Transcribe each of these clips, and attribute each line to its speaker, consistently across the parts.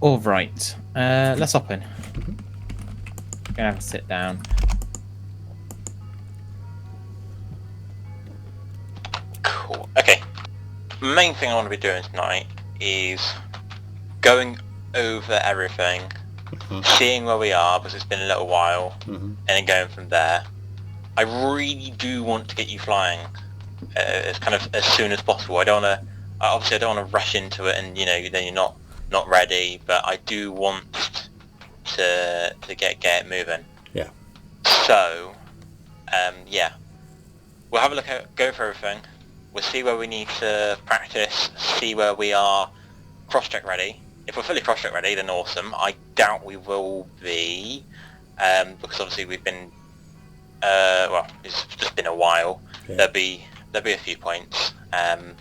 Speaker 1: All right. Let's hop in. Gonna have to sit down.
Speaker 2: Cool. Okay. Main thing I want to be doing tonight is going over everything, seeing where we are because it's been a little while, and then going from there. I really do want to get you flying as kind of as soon as possible. I don't want to. Obviously, I don't want to rush into it, and then you're not ready. But I do want to get it moving.
Speaker 3: Yeah.
Speaker 2: So, yeah, we'll have a look at go for everything. We'll see where we need to practice. See where we are cross-check ready. If we're fully cross-check ready, then awesome. I doubt we will be, because obviously we've been. Well, it's just been a while. Yeah. There'll be a few points, and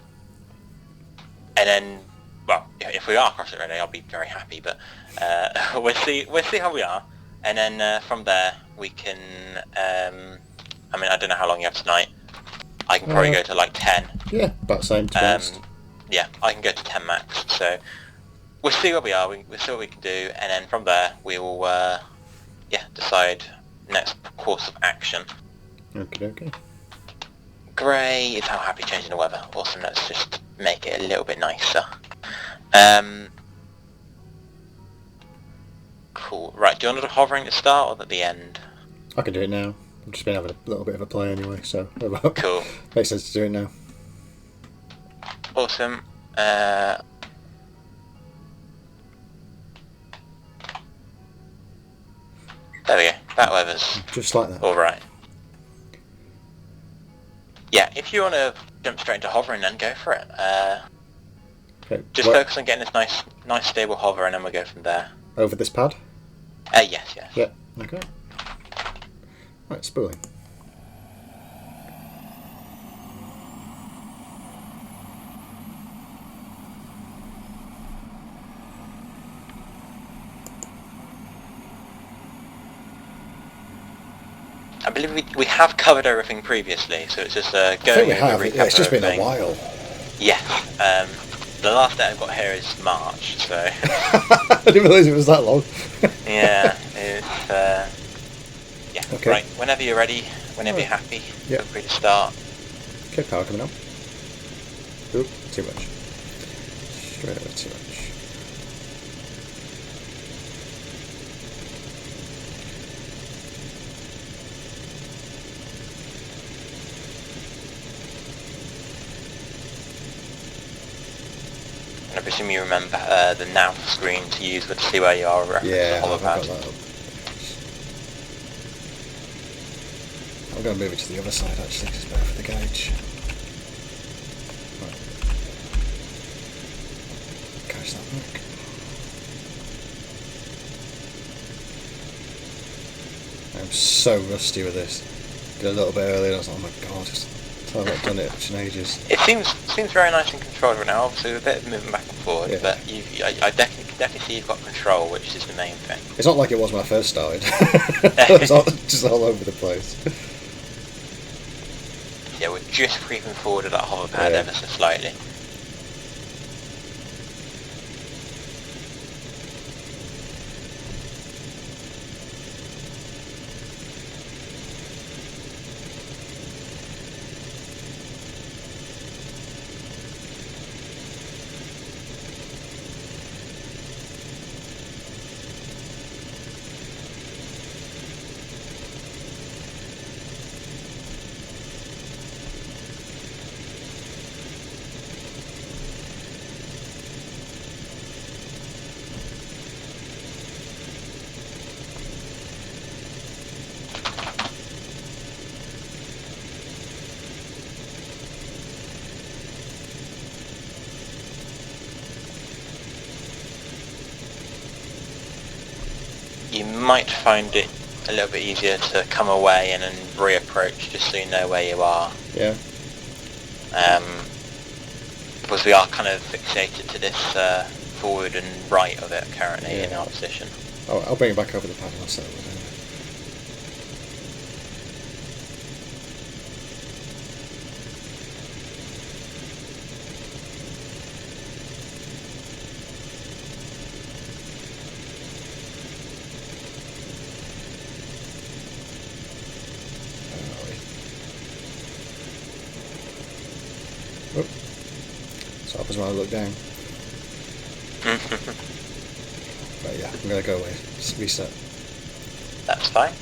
Speaker 2: then, well, if we are cross-check ready, I'll be very happy. But we'll see how we are, and then from there we can. I mean, I don't know how long you have tonight. I can probably go to like 10.
Speaker 3: Yeah, about the same to be honest.
Speaker 2: Yeah, I can go to 10 max. So we'll see where we are. We'll see what we can do, and then from there we will, decide next course of action.
Speaker 3: Okay.
Speaker 2: Grey is how happy changing the weather. Awesome. Let's just make it a little bit nicer. Cool. Right. Do you want to do hovering at the start or at the end?
Speaker 3: I can do it now. I've just been having a little bit of a play anyway, so
Speaker 2: cool.
Speaker 3: Makes sense to do it now.
Speaker 2: Awesome. There we go. That weather's
Speaker 3: just like that.
Speaker 2: All right. Yeah, if you want to jump straight into hovering, then go for it.
Speaker 3: Okay.
Speaker 2: Just focus on getting this nice stable hover, and then we'll go from there.
Speaker 3: Over this pad?
Speaker 2: Yes.
Speaker 3: Yeah. Okay. Right, spooling.
Speaker 2: I believe we have covered everything previously, so it's just going over recap.
Speaker 3: Yeah, it's just been a while.
Speaker 2: Yeah. The last day I've got here is March, so.
Speaker 3: I didn't realise it was that long.
Speaker 2: Yeah, it's. Yeah.
Speaker 3: Okay.
Speaker 2: Right. Whenever you're ready, whenever you're happy, feel free to start.
Speaker 3: Okay, power coming up. Oop, too much. Straight away, too much.
Speaker 2: I presume you remember the nav screen to use to see where you are.
Speaker 3: Yeah, I've got that up. I'm going to move it to the other side actually, because it's better for the gauge. Right. Catch that back. I'm so rusty with this. Did a little bit earlier and I was like, oh my god, I've not done it in ages.
Speaker 2: It seems very nice and controlled right now. Obviously, a bit of moving back and forward, but I definitely see you've got control, which is the main thing.
Speaker 3: It's not like it was when I first started. It was just all over the place.
Speaker 2: Yeah, we're just creeping forward at that hover pad ever so slightly. You might find it a little bit easier to come away and then reapproach just so you know where you are.
Speaker 3: Yeah.
Speaker 2: Because we are kind of fixated to this forward and right of it currently in our position.
Speaker 3: Oh, I'll bring it back over the pad and I'll settle it down. when I look down. But yeah, I'm gonna go away. Just reset.
Speaker 2: That's fine.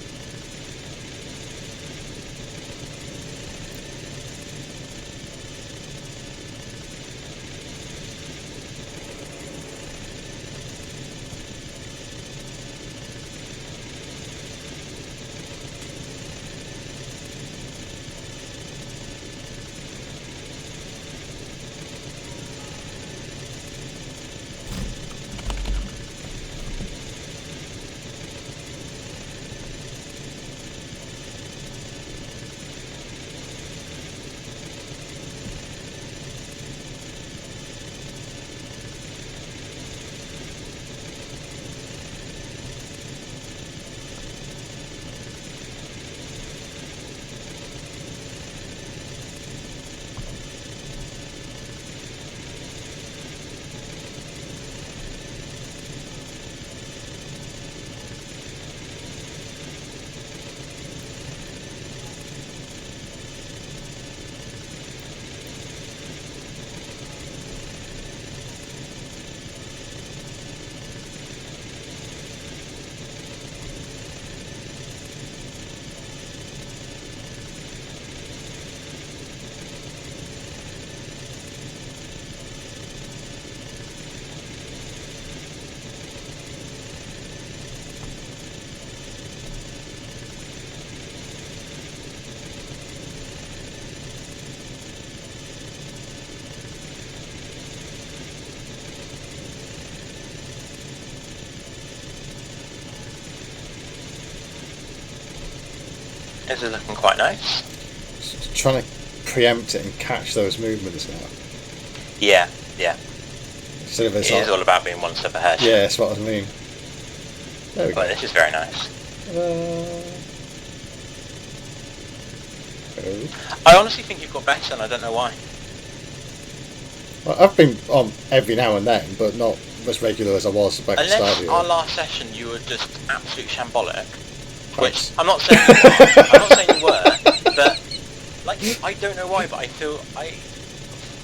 Speaker 2: This is looking quite nice.
Speaker 3: Just trying to preempt it and catch those movements now.
Speaker 2: Yeah, yeah.
Speaker 3: Instead of
Speaker 2: It is all about being one step ahead.
Speaker 3: Yeah, that's what I mean. There we
Speaker 2: But
Speaker 3: go.
Speaker 2: this is very nice.
Speaker 3: Oh.
Speaker 2: I honestly think you've got better, and I don't know why.
Speaker 3: Well, I've been on every now and then, but not as regular as I was back at the start of
Speaker 2: Unless
Speaker 3: the year.
Speaker 2: our last session you were just absolute shambolic.
Speaker 3: Thanks.
Speaker 2: Which I'm not saying you are. I'm not saying you were, but like I don't know why, but I feel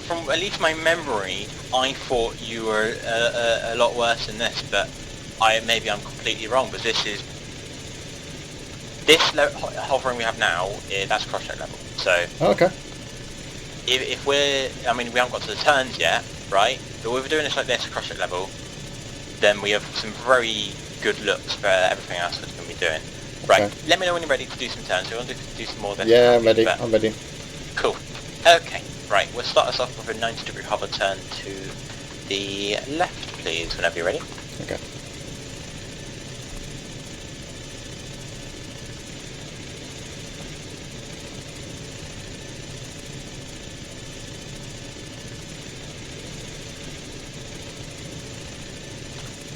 Speaker 2: from at least my memory, I thought you were a lot worse than this. But maybe I'm completely wrong. But this hovering we have now, that's cross-check level. So
Speaker 3: Okay.
Speaker 2: if we're, I mean, we haven't got to the turns yet, right? But if we're doing this like this, cross-check level, then we have some very good looks for everything else that we're going to be doing. Right,
Speaker 3: Okay.
Speaker 2: let me know when you're ready to do some turns. We want to do some more.
Speaker 3: Yeah, I'm ready. I'm ready.
Speaker 2: Cool. Okay, right, we'll start us off with a 90-degree hover turn to the left, please, whenever you're ready.
Speaker 3: Okay.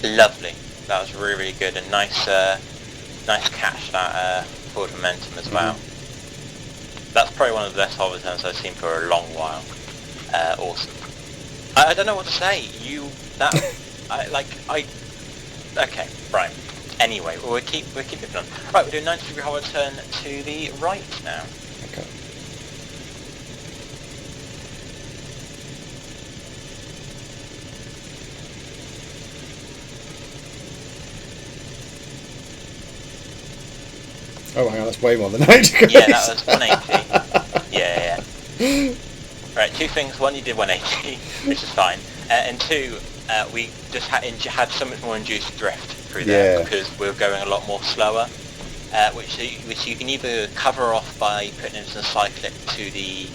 Speaker 2: Lovely. That was really, really good, and nice catch, that forward momentum as well. That's probably one of the best hover turns I've seen for a long while. Awesome. I don't know what to say. Okay, right. Anyway, we'll keep moving on. Right, we're doing 90-degree hover turn to the right now.
Speaker 3: Okay. Oh, hang on, that's way more than 90 degrees.
Speaker 2: Yeah, that was 180. Yeah. Right, two things. One, you did 180, which is fine. And two, we just had so much more induced drift through there because we were going a lot more slower. Which you can either cover off by putting it into a cyclic to the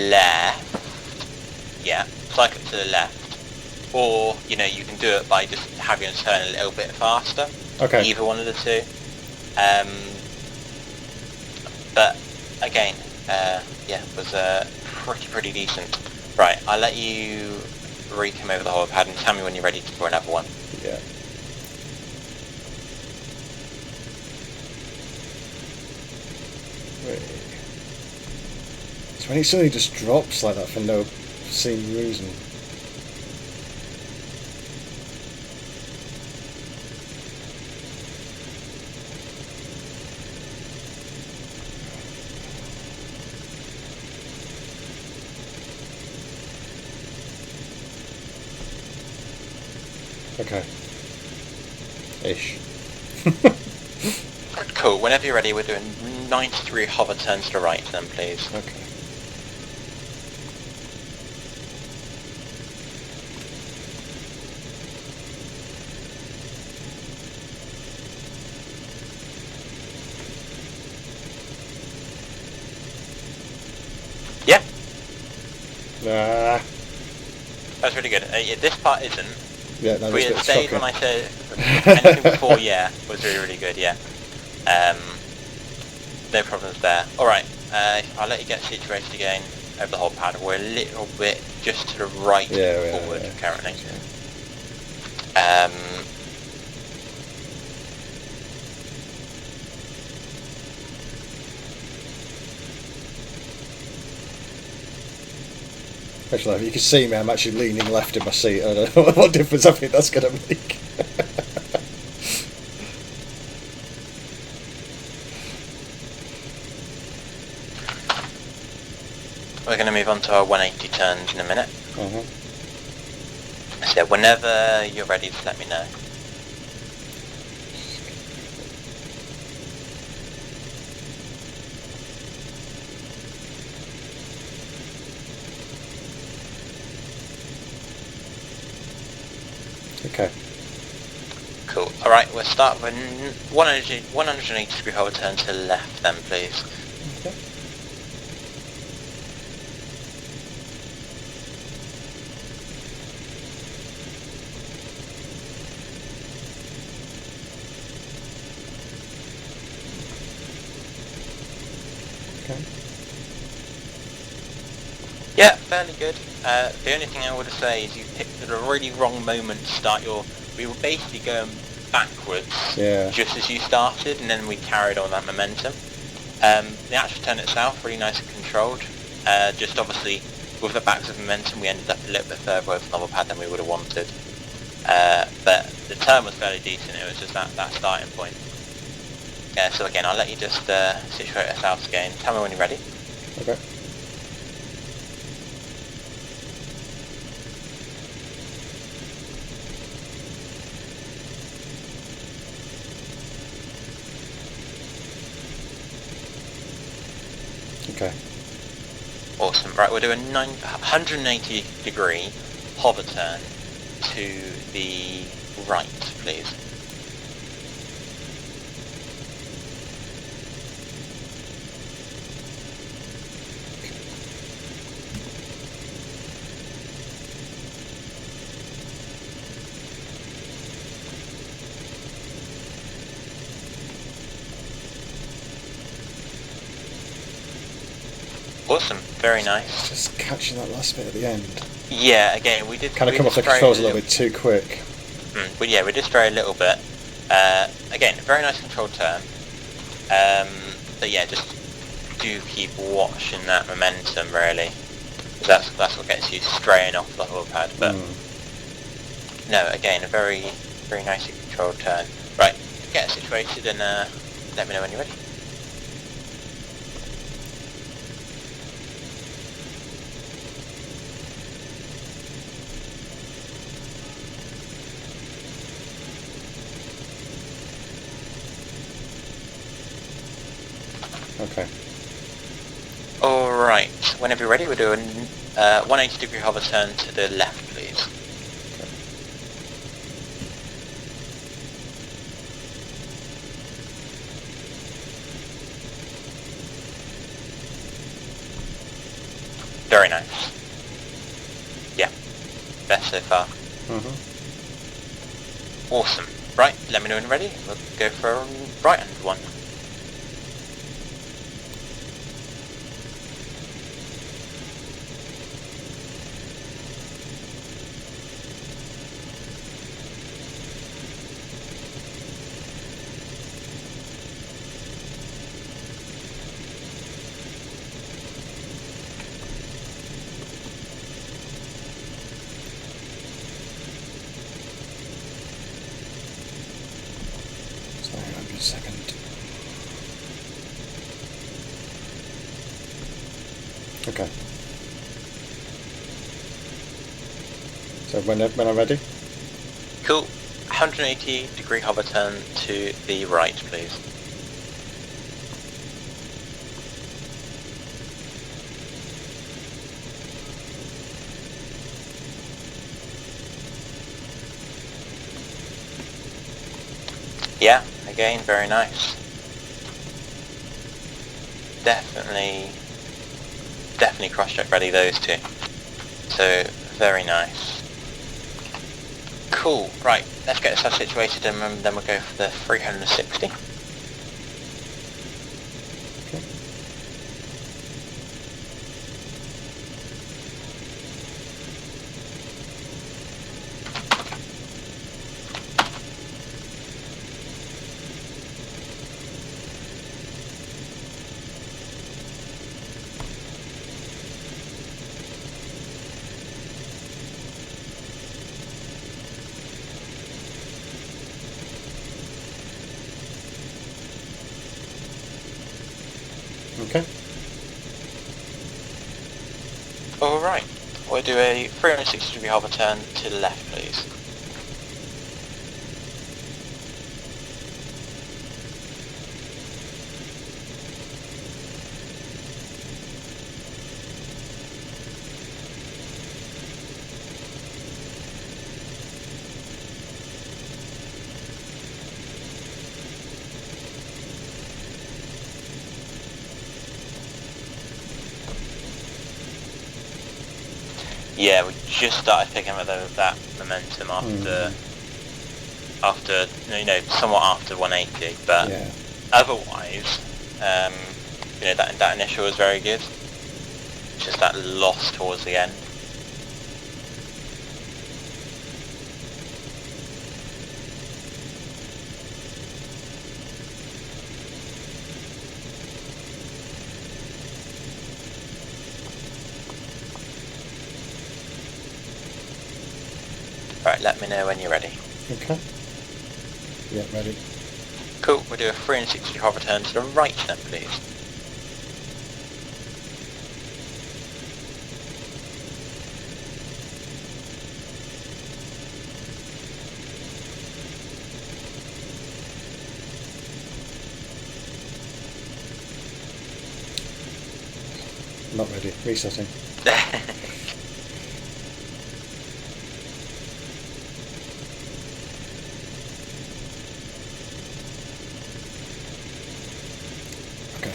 Speaker 2: left. Yeah, cyclic to the left. Or, you can do it by just having it turn a little bit faster.
Speaker 3: Okay.
Speaker 2: Either one of the two. But again, was pretty decent. Right, I'll let you re-come over the whole pad and tell me when you're ready for another one.
Speaker 3: Yeah. Wait. It's when he suddenly just drops like that for no seen reason. Okay. Ish.
Speaker 2: Cool. Whenever you're ready, we're doing 90-degree hover turns to the right then, please.
Speaker 3: Okay.
Speaker 2: Yeah,
Speaker 3: Ah.
Speaker 2: that's really good. Yeah, this part isn't.
Speaker 3: Yeah, no,
Speaker 2: If we
Speaker 3: this
Speaker 2: had
Speaker 3: bit's
Speaker 2: stayed
Speaker 3: shocking.
Speaker 2: when I said anything before, yeah, was really, really good, yeah. No problems there. Alright, I'll let you get situated again over the whole pad. We're a little bit just to the right forward currently.
Speaker 3: Actually, if you can see me, I'm actually leaning left in my seat. I don't know what difference I think that's going to make.
Speaker 2: We're going to move on to our 180 turns in a minute.
Speaker 3: Uh-huh.
Speaker 2: So whenever you're ready, just let me know.
Speaker 3: Okay.
Speaker 2: Cool. Alright, we'll start with 180 degree hover turn to the left then, please.
Speaker 3: Okay. Okay.
Speaker 2: Yeah, fairly good. The only thing I would say is you picked the really wrong moment to start your... We were basically going backwards just as you started, and then we carried on that momentum. The actual turn itself, really nice and controlled. Just obviously, with the backs of momentum, we ended up a little bit further away from the level pad than we would have wanted. But the turn was fairly decent, it was just that starting point. So again, I'll let you just situate yourselves again. Tell me when you're ready.
Speaker 3: Okay. Okay.
Speaker 2: Awesome. Right, we're doing 180 degree hover turn to the right, please. Awesome, very nice.
Speaker 3: Just catching that last bit at the end.
Speaker 2: Yeah, again, we did...
Speaker 3: Kind of come off the controls a little bit too quick.
Speaker 2: But yeah, we did stray a little bit. Again, very nice controlled turn. But yeah, just do keep watching that momentum, really. That's what gets you straying off the wheel pad. But no, again, a very nicely controlled turn. Right, get situated and let me know when you're ready.
Speaker 3: Okay.
Speaker 2: Alright, whenever you're ready, we're doing 180 degree hover turn to the left, please. Very nice. Yeah, best so far. Awesome. Right, let me know when you're ready. We'll go for a right-hand one.
Speaker 3: Second. Okay. So when I'm ready?
Speaker 2: Cool. 180-degree hover turn to the right, please. Yeah, again, very nice. Definitely cross-check ready, those two. So, very nice. Cool, right, let's get ourselves situated and then we'll go for the 360.
Speaker 3: Okay.
Speaker 2: Alright, we'll do a 360-degree hover turn to the left, please. Yeah, we just started picking up that momentum after somewhat after 180, but
Speaker 3: Yeah.
Speaker 2: otherwise, that initial was very good. It's just that loss towards the end. Right, let me know when you're ready.
Speaker 3: Okay. Yeah, ready.
Speaker 2: Cool, we'll do a 360 hover turn to the right then, please.
Speaker 3: Not ready. Resetting. Okay.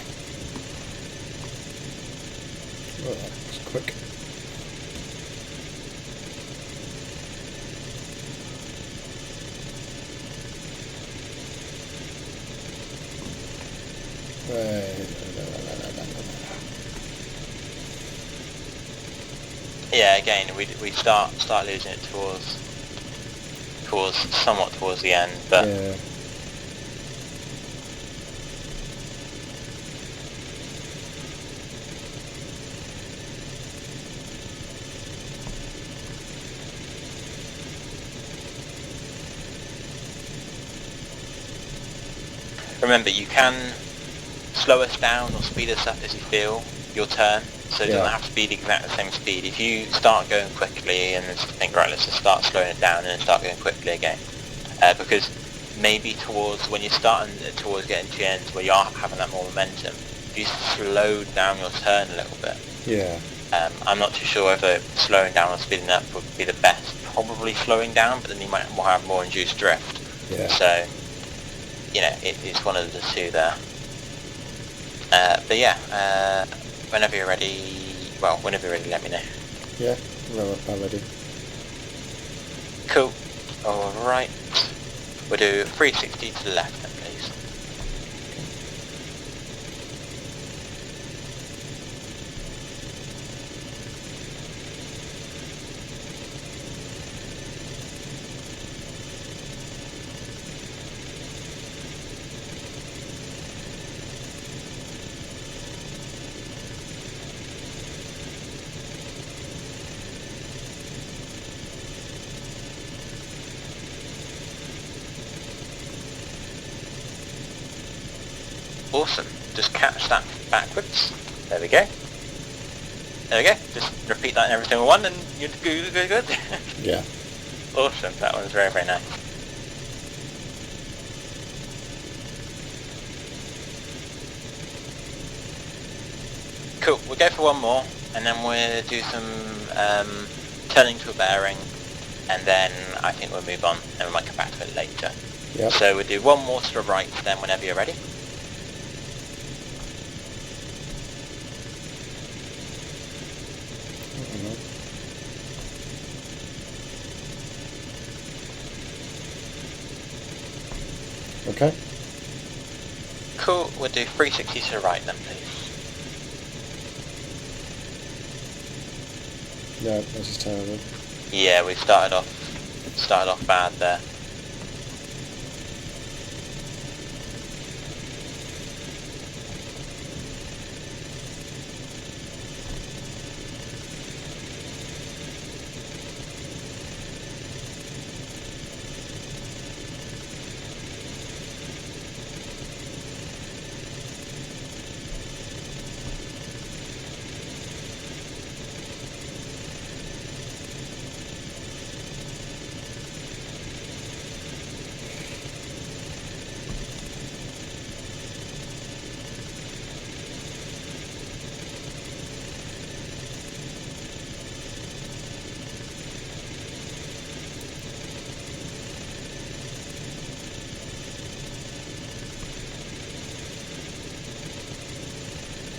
Speaker 3: Well, that was quick.
Speaker 2: Yeah, again, we start losing it somewhat towards the end, but
Speaker 3: Yeah.
Speaker 2: remember, you can slow us down or speed us up as you feel your turn, so it doesn't have to be the exact same speed. If you start going quickly and then think, right, let's just start slowing it down and then start going quickly again, because maybe when you're starting towards getting to the end where you are having that more momentum, if you slow down your turn a little bit,
Speaker 3: Yeah.
Speaker 2: I'm not too sure whether slowing down or speeding up would be the best. Probably slowing down, but then you might have more induced drift.
Speaker 3: Yeah.
Speaker 2: So, it's one of the two there. But yeah, whenever you're ready, let me know.
Speaker 3: Yeah. No, I'm ready.
Speaker 2: Cool. Alright. We'll do 360 to the left then, please. Awesome. Just catch that backwards. There we go. There we go. Just repeat that in every single one and you're good.
Speaker 3: Yeah.
Speaker 2: Awesome, that one's very, very nice. Cool, we'll go for one more, and then we'll do some turning to a bearing, and then I think we'll move on, and we might come back to it later.
Speaker 3: Yep.
Speaker 2: So we'll do one more to the right then whenever you're ready.
Speaker 3: Okay.
Speaker 2: Cool, we'll do 360 to the right then, please.
Speaker 3: No, this is terrible.
Speaker 2: Yeah, we started off bad there.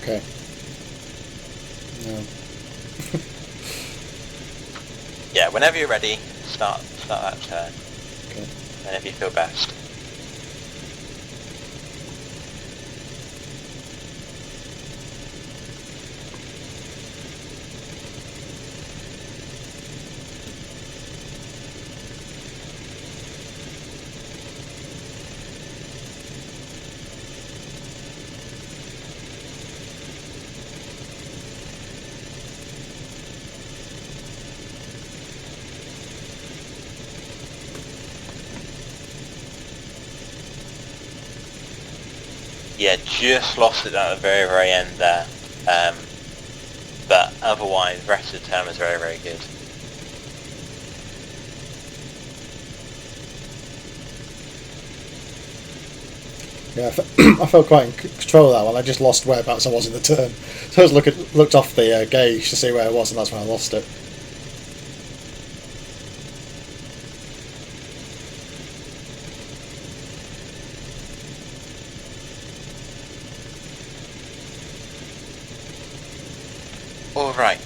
Speaker 3: Okay. No.
Speaker 2: Yeah, whenever you're ready, start that turn.
Speaker 3: Okay.
Speaker 2: Whenever you feel best. Yeah, just lost it at the very, very end there. But otherwise, the rest of the term is very, very good.
Speaker 3: Yeah, I felt quite in control of that one. I just lost whereabouts I was in the turn. So I was looked off the gauge to see where I was, and that's when I lost it.
Speaker 2: Alright.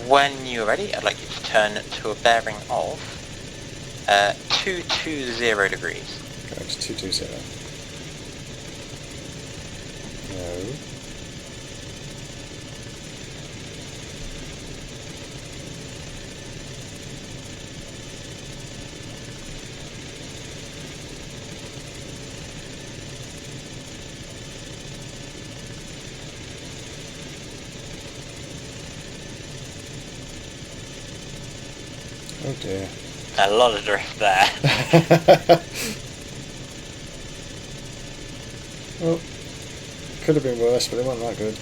Speaker 2: When you're ready, I'd like you to turn to a bearing of 220 degrees.
Speaker 3: Okay, it's 220. No. Oh dear.
Speaker 2: A lot of drift there.
Speaker 3: Well, could have been worse, but it wasn't that good.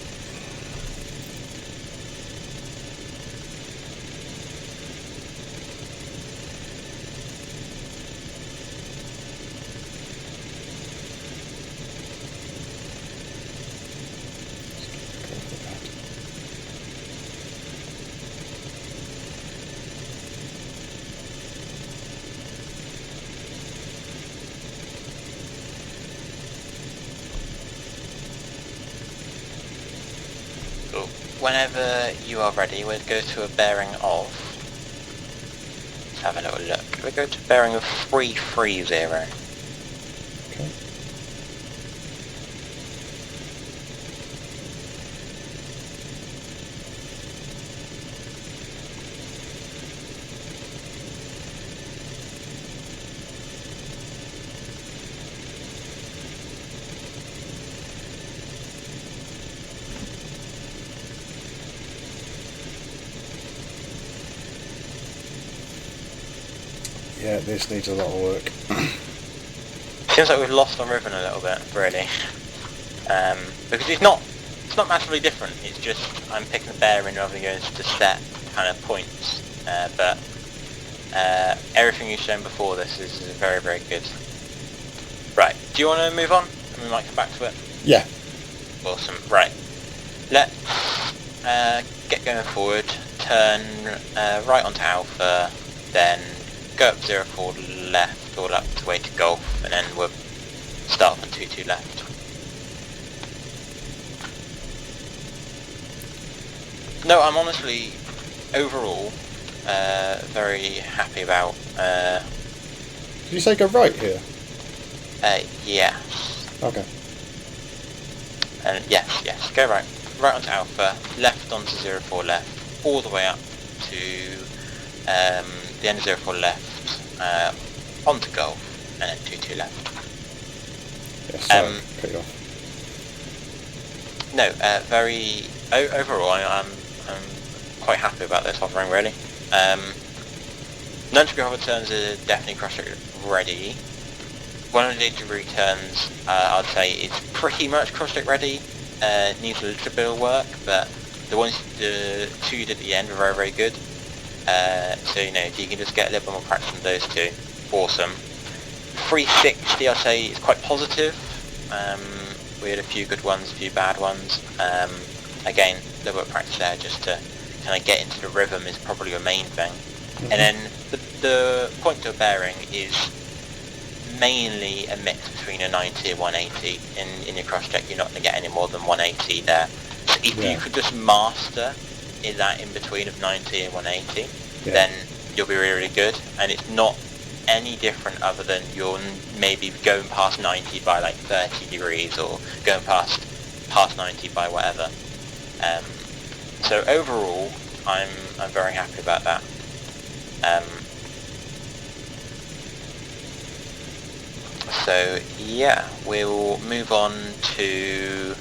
Speaker 2: Cool. Whenever you are ready, we'll go to a bearing of... Let's have a little look. We'll go to a bearing of 330.
Speaker 3: Okay. Yeah, this needs a lot of work.
Speaker 2: Seems like we've lost on Riven a little bit, really. Because it's not massively different, it's just I'm picking a bearing rather than going to set kind of points. But Everything you've shown before this is very, very good. Right, do you want to move on? And we might come back to it.
Speaker 3: Yeah.
Speaker 2: Awesome. Right. Let's get going forward, turn right onto Alpha, then go up 04 left, all up to way to Golf, and then we'll start on 22 left. No, I'm honestly, overall, very happy about...
Speaker 3: Did you say go right here?
Speaker 2: Yeah.
Speaker 3: Okay.
Speaker 2: And yes, go right onto Alpha, left onto 04 left, all the way up to the end of 04 left, onto Golf, and then 22 left.
Speaker 3: Yes, sorry, cut you off.
Speaker 2: No, very overall, I'm quite happy about this offering, really. Non-degree hover turns are definitely cross-track ready. One of the degree turns, I'd say, is pretty much cross-track ready. Needs a little bit of work, but the two you did at the end were very, very good. So, you know, if you can just get a little bit more practice on those two, awesome. 360, I'd say, is quite positive. We had a few good ones, a few bad ones. Again, a little bit of practice there just to kind of get into the rhythm is probably your main thing. And then the point to a bearing is mainly a mix between a 90 and 180. In your cross-check, you're not going to get any more than 180 there. So if you could just master that in between of 90 and 180, then you'll be really, really good. And it's not any different other than you're maybe going past 90 by like 30 degrees or going past 90 by whatever. So overall, I'm very happy about that. So yeah, we'll move on to...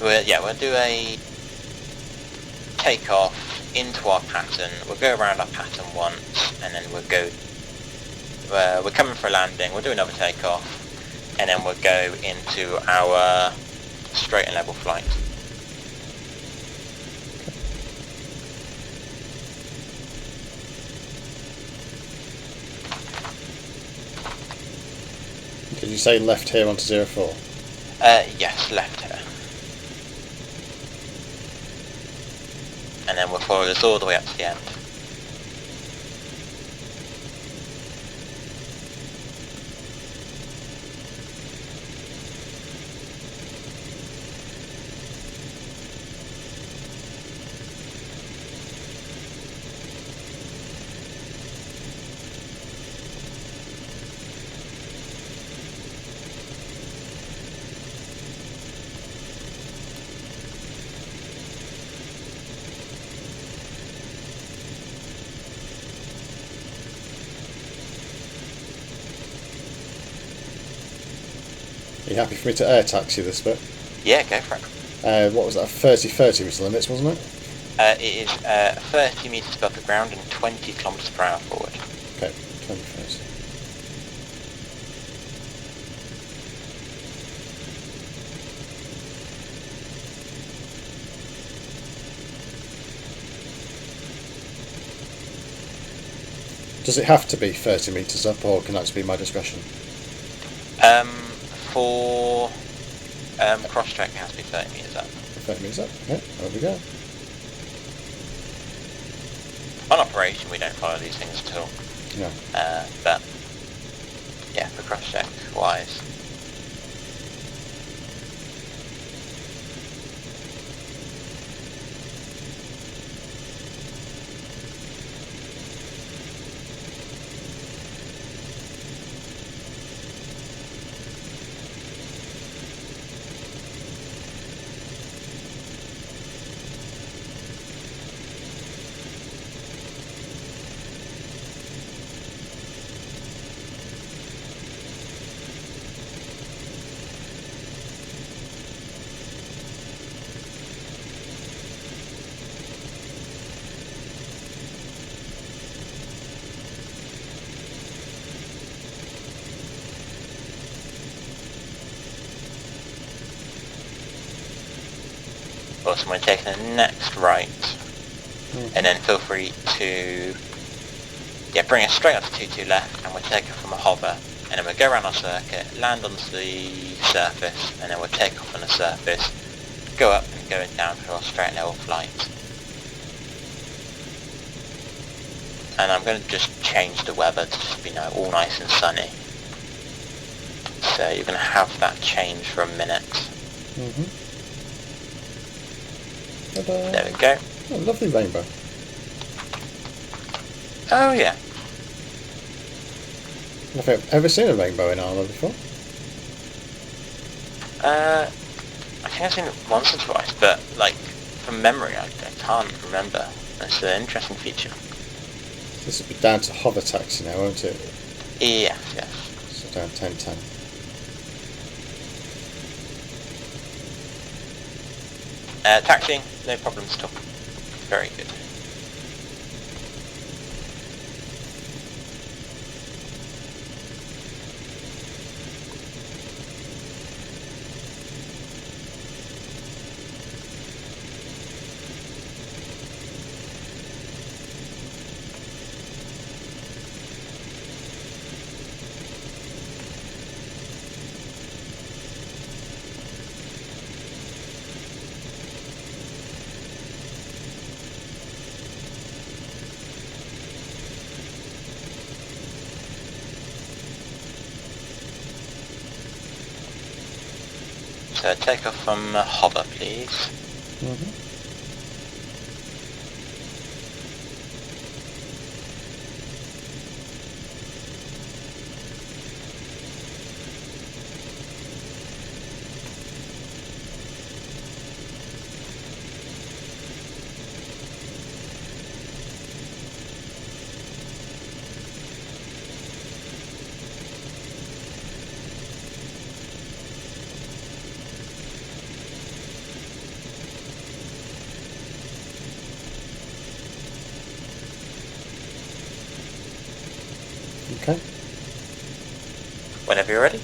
Speaker 2: We'll do a takeoff into our pattern. We'll go around our pattern once, and then we'll go... we're coming for a landing, we'll do another takeoff, and then we'll go into our straight and level flight.
Speaker 3: Did you say left here onto 04?
Speaker 2: Yes, left here. And then we'll follow this all the way up to the end.
Speaker 3: Are you happy for me to air taxi this bit?
Speaker 2: Yeah, go for it.
Speaker 3: What was that, 30 was the limits, wasn't it?
Speaker 2: It is 30 metres above the ground and 20 kilometres per hour forward.
Speaker 3: Okay, 20 30. Does it have to be 30 metres up, or can that just be my discretion?
Speaker 2: For cross-track, it has to be 30 metres up.
Speaker 3: 30 metres up, okay, there we go.
Speaker 2: On operation, we don't follow these things at all.
Speaker 3: No.
Speaker 2: But, yeah, for cross-check wise. Awesome, we're taking the next right and then feel free to bring us straight up to 22 left, and we'll take off from a hover, and then we'll go around our circuit, land onto the surface, and then we'll take off on the surface, go up and go down for our straight level flight. And I'm going to just change the weather to just be all nice and sunny. So you're going to have that change for a minute. There we go.
Speaker 3: Oh, lovely rainbow.
Speaker 2: Oh yeah.
Speaker 3: I don't think I've ever seen a rainbow in ArmA before.
Speaker 2: I think I've seen it once or twice, but like from memory I can't remember. That's an interesting feature.
Speaker 3: This will be down to hover taxi now, won't it?
Speaker 2: Yes.
Speaker 3: So down 1010.
Speaker 2: Taxiing, no problems at all. Very good. So take off from hover, please.
Speaker 3: Okay.
Speaker 2: Whenever you're ready.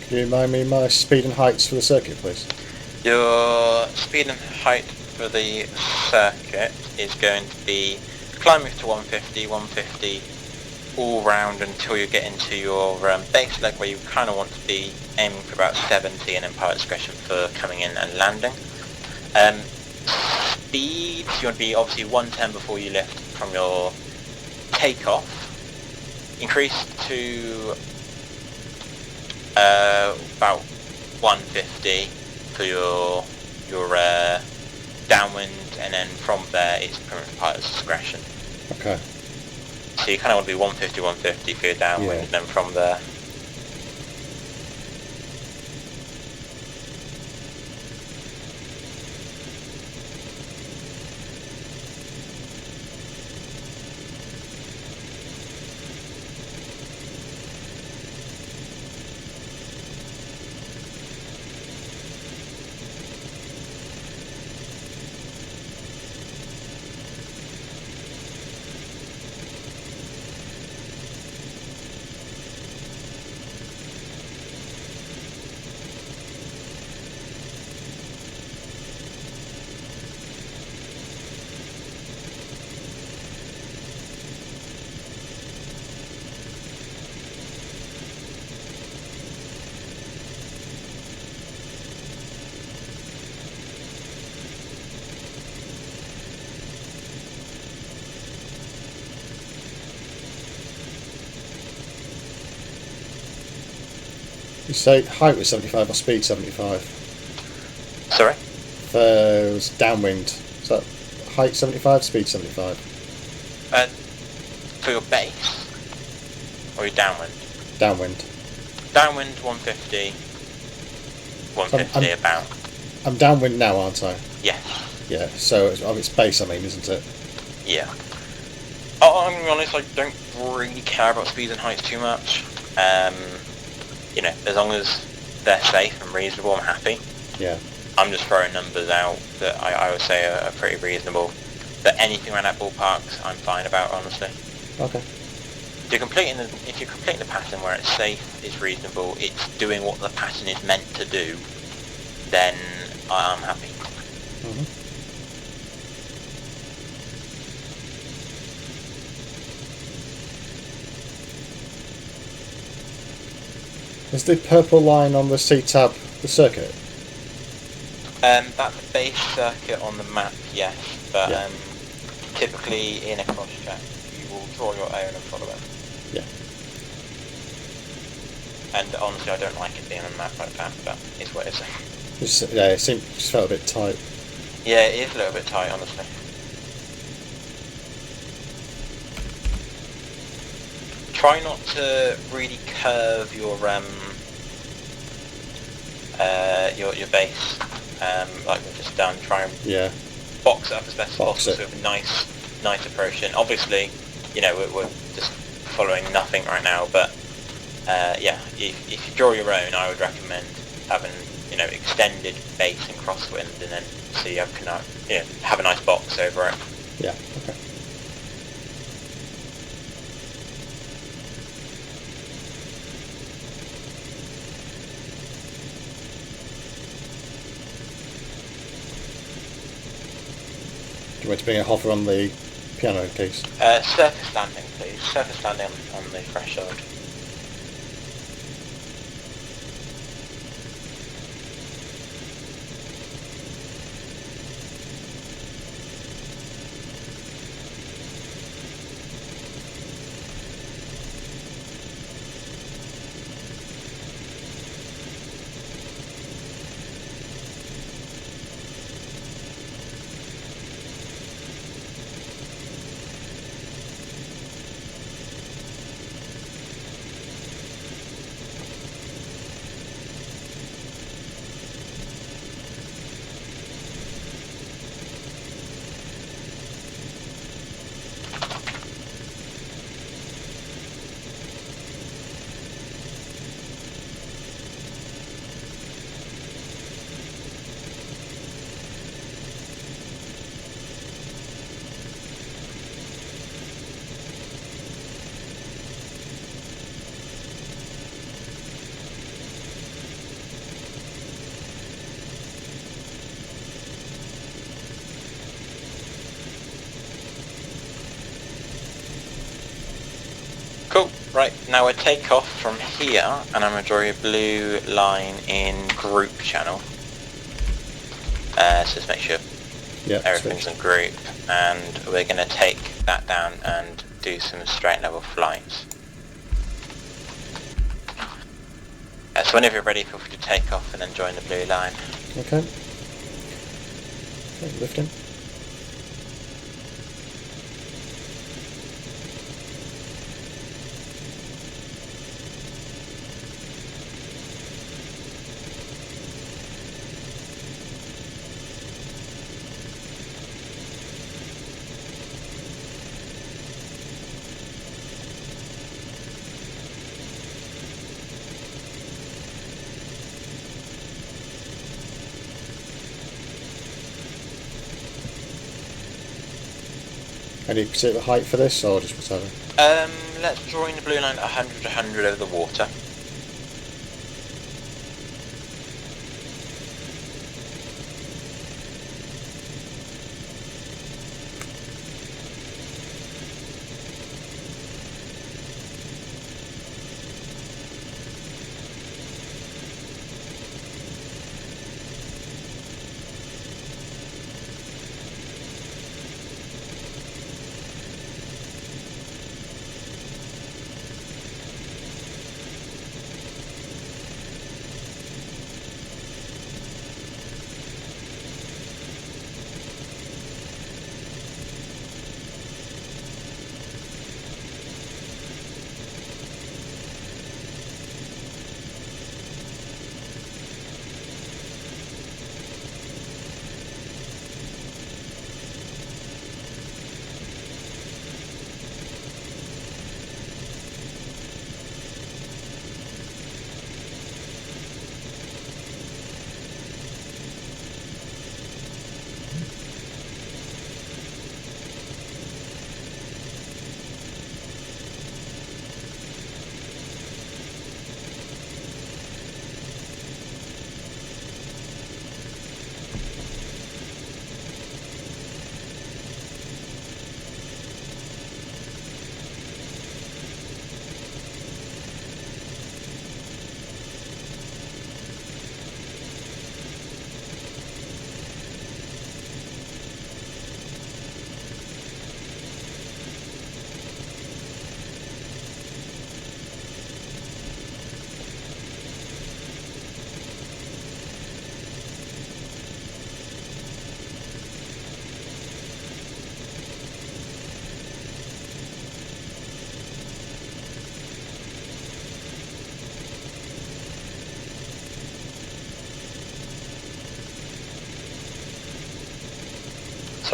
Speaker 3: Can you remind me my speed and heights for the circuit, please?
Speaker 2: Your speed and height for the circuit is going to be climbing to 150 all round until you get into your base leg, where you kind of want to be aiming for about 70, and then pilot discretion for coming in and landing. Speed, you want to be obviously 110 before you lift from your takeoff. Increase to about 150 for your downwind, and then from there it's pretty much pilot's discretion.
Speaker 3: Okay.
Speaker 2: So you kind of want to be 150 for your downwind, and then from there.
Speaker 3: You say height was 75 or speed 75?
Speaker 2: Sorry?
Speaker 3: It was downwind. Is that height 75, speed 75?
Speaker 2: For your base? Or your downwind?
Speaker 3: Downwind.
Speaker 2: Downwind 150. 150 about.
Speaker 3: I'm downwind now, aren't I?
Speaker 2: Yeah.
Speaker 3: Yeah, so it's base, I mean, isn't it?
Speaker 2: Yeah. I'm going to be honest, I don't really care about speeds and heights too much. You know, as long as they're safe and reasonable, I'm happy.
Speaker 3: Yeah.
Speaker 2: I'm just throwing numbers out that I would say are pretty reasonable. But anything around that ballpark, I'm fine about, honestly.
Speaker 3: Okay.
Speaker 2: if you're completing the pattern where it's safe, it's reasonable, it's doing what the pattern is meant to do, then I'm happy.
Speaker 3: Is the purple line on the C-tab the circuit?
Speaker 2: That's the base circuit on the map, yes, but
Speaker 3: Yeah.
Speaker 2: typically in a cross-check you will draw your own and follow it.
Speaker 3: Yeah.
Speaker 2: And honestly, I don't like it being on a map like that, but it's what it is.
Speaker 3: Yeah, it seemed just felt a bit tight.
Speaker 2: Yeah, it is a little bit tight, honestly. Try not to really curve your base, like we've just done. Try and box it up as best as possible, so we have a nice approach. And obviously, you know, we're just following nothing right now, but yeah, if you draw your own, I would recommend having, you know, extended base and crosswind, and then so you can have a nice box over it.
Speaker 3: Yeah. Okay. Do you want to bring a hover on the piano case?
Speaker 2: Surface landing, please. Surface landing on the threshold. Cool, right, now I take off from here and I'm going to draw a blue line in group channel. So just make sure everything's in group, and we're going to take that down and do some straight level flights. So whenever you're ready, feel free to take off and then join the blue line.
Speaker 3: Okay. Okay, lifting. Any particular height for this, or just whatever?
Speaker 2: Let's draw in the blue line at 100 over the water.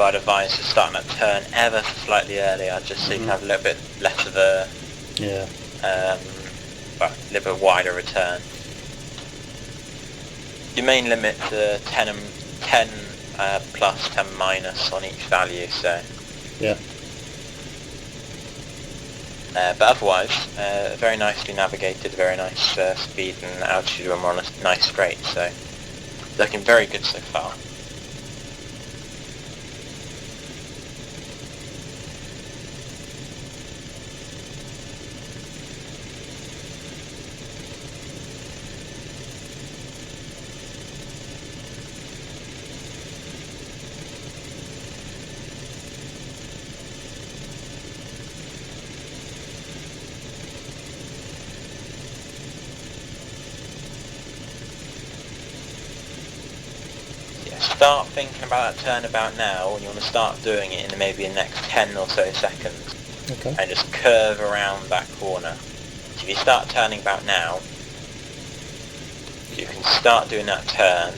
Speaker 2: I'd advise just starting that turn ever so slightly earlier, just so you can have a little bit less of a, well, a little bit wider return. Your main limit to 10 plus, 10 minus on each value, so.
Speaker 3: Yeah.
Speaker 2: But otherwise, very nicely navigated, very nice speed and altitude when we're on a nice straight, so looking very good so far. Start thinking about that turnabout now, and you want to start doing it in maybe the next 10 or so seconds.
Speaker 3: Okay.
Speaker 2: And just curve around that corner. So if you start turning about now, you can start doing that turn.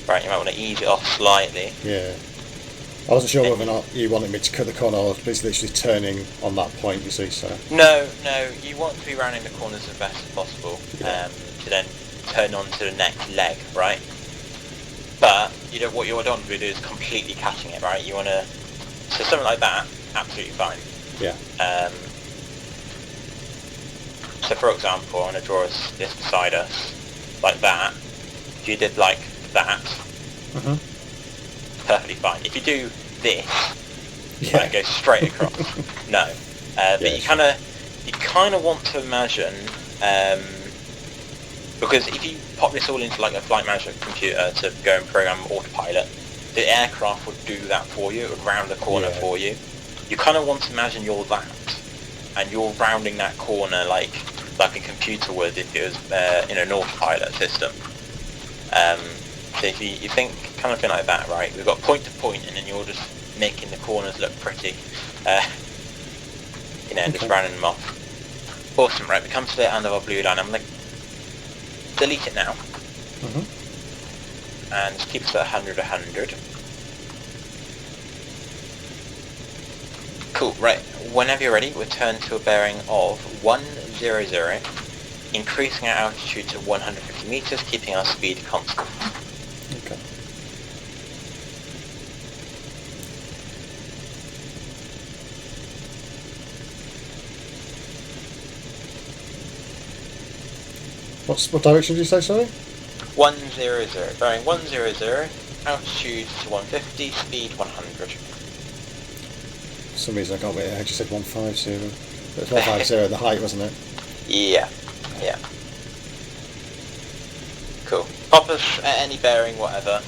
Speaker 2: Right, you might want to ease it off slightly.
Speaker 3: Yeah. I wasn't sure whether or not you wanted me to cut the corner or just literally turning on that point, you see, so.
Speaker 2: No, you want to be rounding the corners as best as possible, to then turn on to the next leg, right? But you know what you don't want to do is completely catching it, right? You want to, so something like that, absolutely fine.
Speaker 3: Yeah.
Speaker 2: So for example, I'm going to draw this beside us, like that. If you did like that, perfectly fine. If you do this, and go straight across, no. But you kind of want to imagine. Because if you pop this all into like a flight management computer to go and program autopilot, the aircraft would do that for you, it would round the corner for you. You kind of want to imagine you're that, and you're rounding that corner like a computer would if it was in an autopilot system. So if you think kind of thing like that, right? We've got point to point, and then you're just making the corners look pretty, just rounding them off. Awesome, right? We come to the end of our blue line. I'm like, delete it now, and just keep it at 100. Cool, right, whenever you're ready, we'll turn to a bearing of 100, increasing our altitude to 150 meters, keeping our speed constant.
Speaker 3: Okay. What direction did you say, sorry?
Speaker 2: 100, bearing 100, altitude to 150, speed 100.
Speaker 3: For some reason I got it, I just said 150. It was 150 the height, wasn't it?
Speaker 2: Yeah. Cool. Pop us at any bearing, whatever,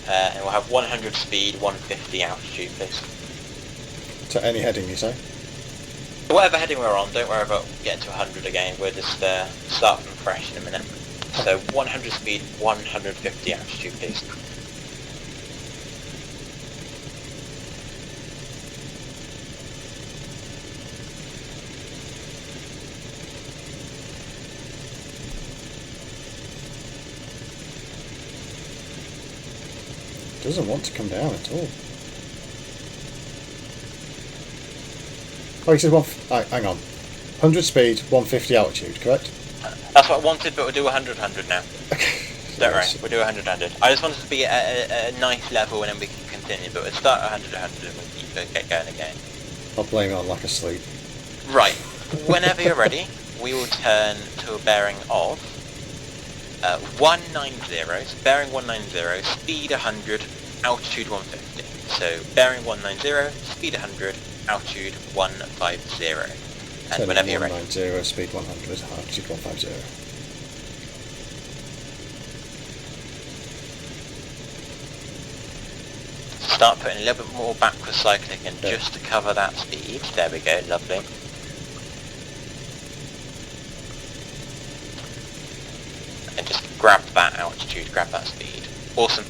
Speaker 2: and we'll have 100 speed, 150 altitude, please.
Speaker 3: To any heading, you say?
Speaker 2: Whatever heading we're on, don't worry about getting to 100 again, we'll just start from fresh in a minute. So 100 speed, 150 altitude, please.
Speaker 3: It doesn't want to come down at all. Oh, he said hang on. 100 speed, 150 altitude, correct?
Speaker 2: That's what I wanted, but we'll do 100 now.
Speaker 3: Okay.
Speaker 2: Don't worry, we'll do 100. I just wanted to be at a nice level and then we can continue, but we'll start at 100 and we'll keep going again.
Speaker 3: I'll blame it on lack of sleep.
Speaker 2: Right, whenever you're ready, we will turn to a bearing of 190, so bearing 190, speed 100, altitude 150. So bearing 190, speed 100, altitude 150. And whenever you're ready.
Speaker 3: 190, speed 100, altitude 150.
Speaker 2: Start putting a little bit more backward cycling in just to cover that speed. There we go, lovely. And just grab that altitude, grab that speed. Awesome.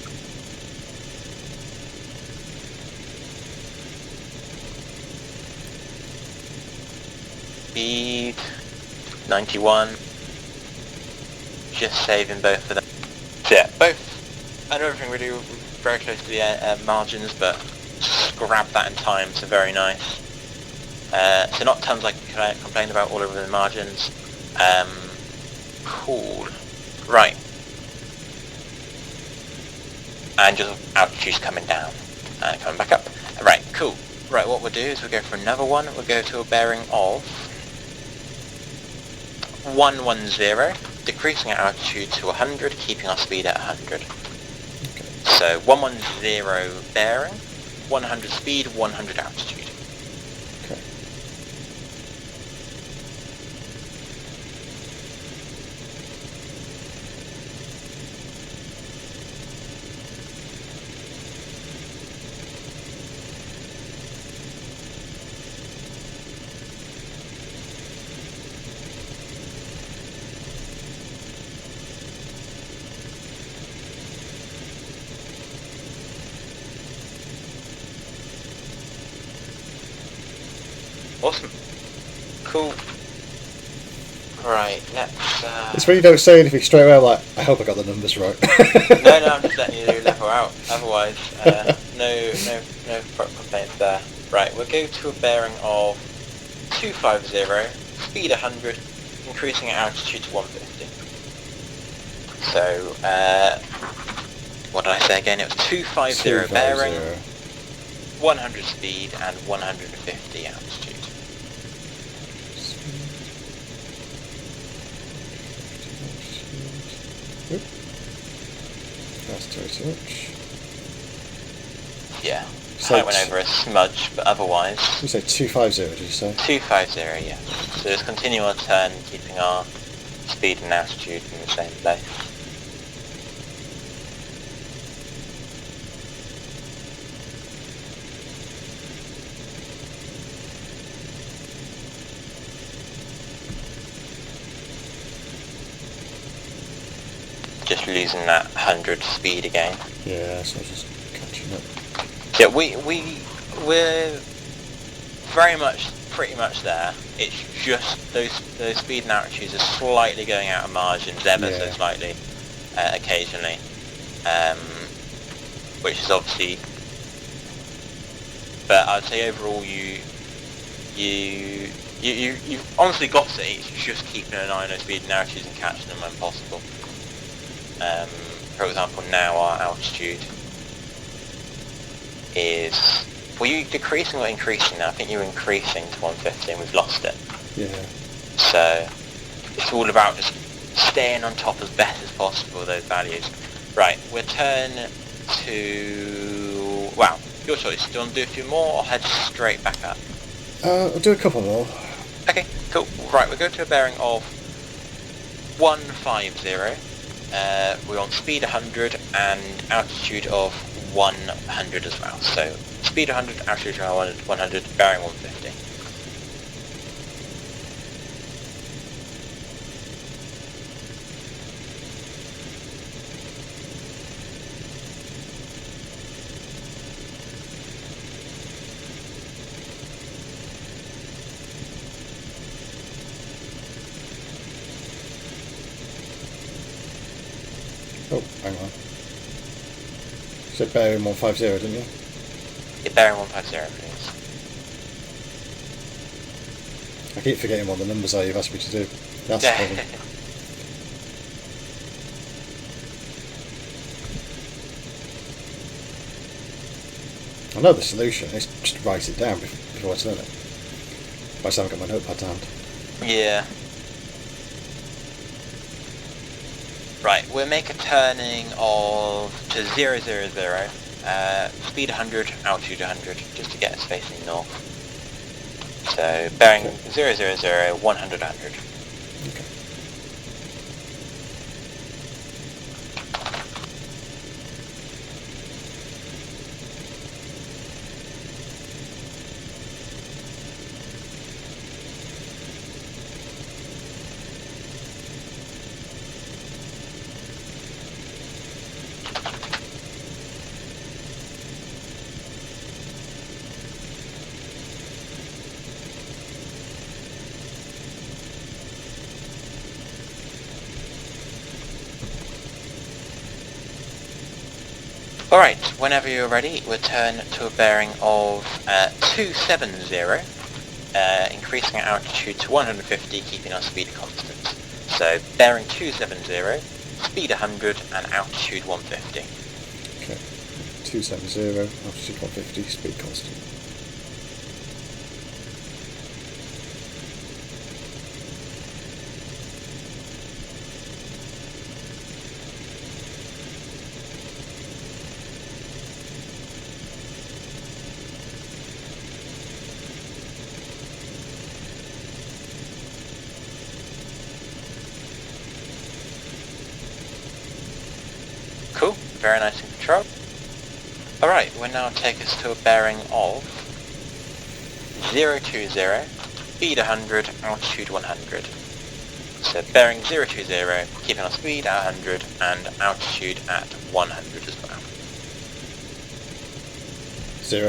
Speaker 2: Speed 91. Just saving both of them. So yeah, both. And everything we do very close to the margins, but just grabbed that in time, so very nice. So not tons I can complain about all over the margins. Cool. Right. And just altitude's coming down. And coming back up. Right, cool. Right, what we'll do is we'll go for another one. We'll go to a bearing of 110, decreasing our altitude to 100, keeping our speed at 100.
Speaker 3: Okay.
Speaker 2: So 110 bearing, 100 speed, 100 altitude.
Speaker 3: Okay.
Speaker 2: Awesome. Cool. Right, let's...
Speaker 3: It's when you don't say anything straight away, I'm like, I hope I got the numbers right.
Speaker 2: No, I'm just letting you level out. Otherwise, no complaints there. Right, we'll go to a bearing of 250, speed 100, increasing our altitude to 150. So, what did I say again? It was 250 bearing, 100 speed, and 150 altitude.
Speaker 3: That's too much.
Speaker 2: Yeah,
Speaker 3: So
Speaker 2: I went over a smudge, but otherwise...
Speaker 3: You say 250, did you say?
Speaker 2: 250, yeah. So just continue our turn, keeping our speed and altitude in the same place. Just losing that 100 speed again.
Speaker 3: Yeah, so I was just catching up.
Speaker 2: Yeah, we're very much, pretty much there. It's just those speed and altitudes are slightly going out of margins, ever so slightly, occasionally, which is obviously. But I'd say overall you've honestly got it. It's just keeping an eye on those speed and altitudes and catching them when possible. For example, now our altitude is... Were you decreasing or increasing now? I think you were increasing to 150 and we've lost it.
Speaker 3: Yeah.
Speaker 2: So it's all about just staying on top as best as possible of those values. Right, we'll turn to... Wow, your choice. Do you want to do a few more or head straight back up?
Speaker 3: I'll do a couple more.
Speaker 2: Okay, cool. Right, we'll go to a bearing of 150. We're on speed 100 and altitude of 100 as well. So speed 100, altitude 100, bearing 150.
Speaker 3: Oh, hang on. You said bearing 150, didn't you?
Speaker 2: Yeah, bearing 150, please.
Speaker 3: I keep forgetting what the numbers are you've asked me to do. That's the problem. I know the solution, it's just to write it down before I turn it. But I just haven't got my notepad to hand.
Speaker 2: Yeah. Right, we'll make a turning of to 000, speed 100, altitude 100, just to get us facing north. So bearing 000, 100, 100.
Speaker 3: Okay.
Speaker 2: Alright, whenever you're ready, we'll turn to a bearing of 270, increasing our altitude to 150, keeping our speed constant. So, bearing 270, speed 100, and altitude 150.
Speaker 3: Okay. 270, altitude 150, speed constant.
Speaker 2: Cool, very nice and controlled. Alright, we'll now take us to a bearing of 020, speed 100, altitude 100. So bearing 020, keeping our speed at 100 and altitude at 100 as well.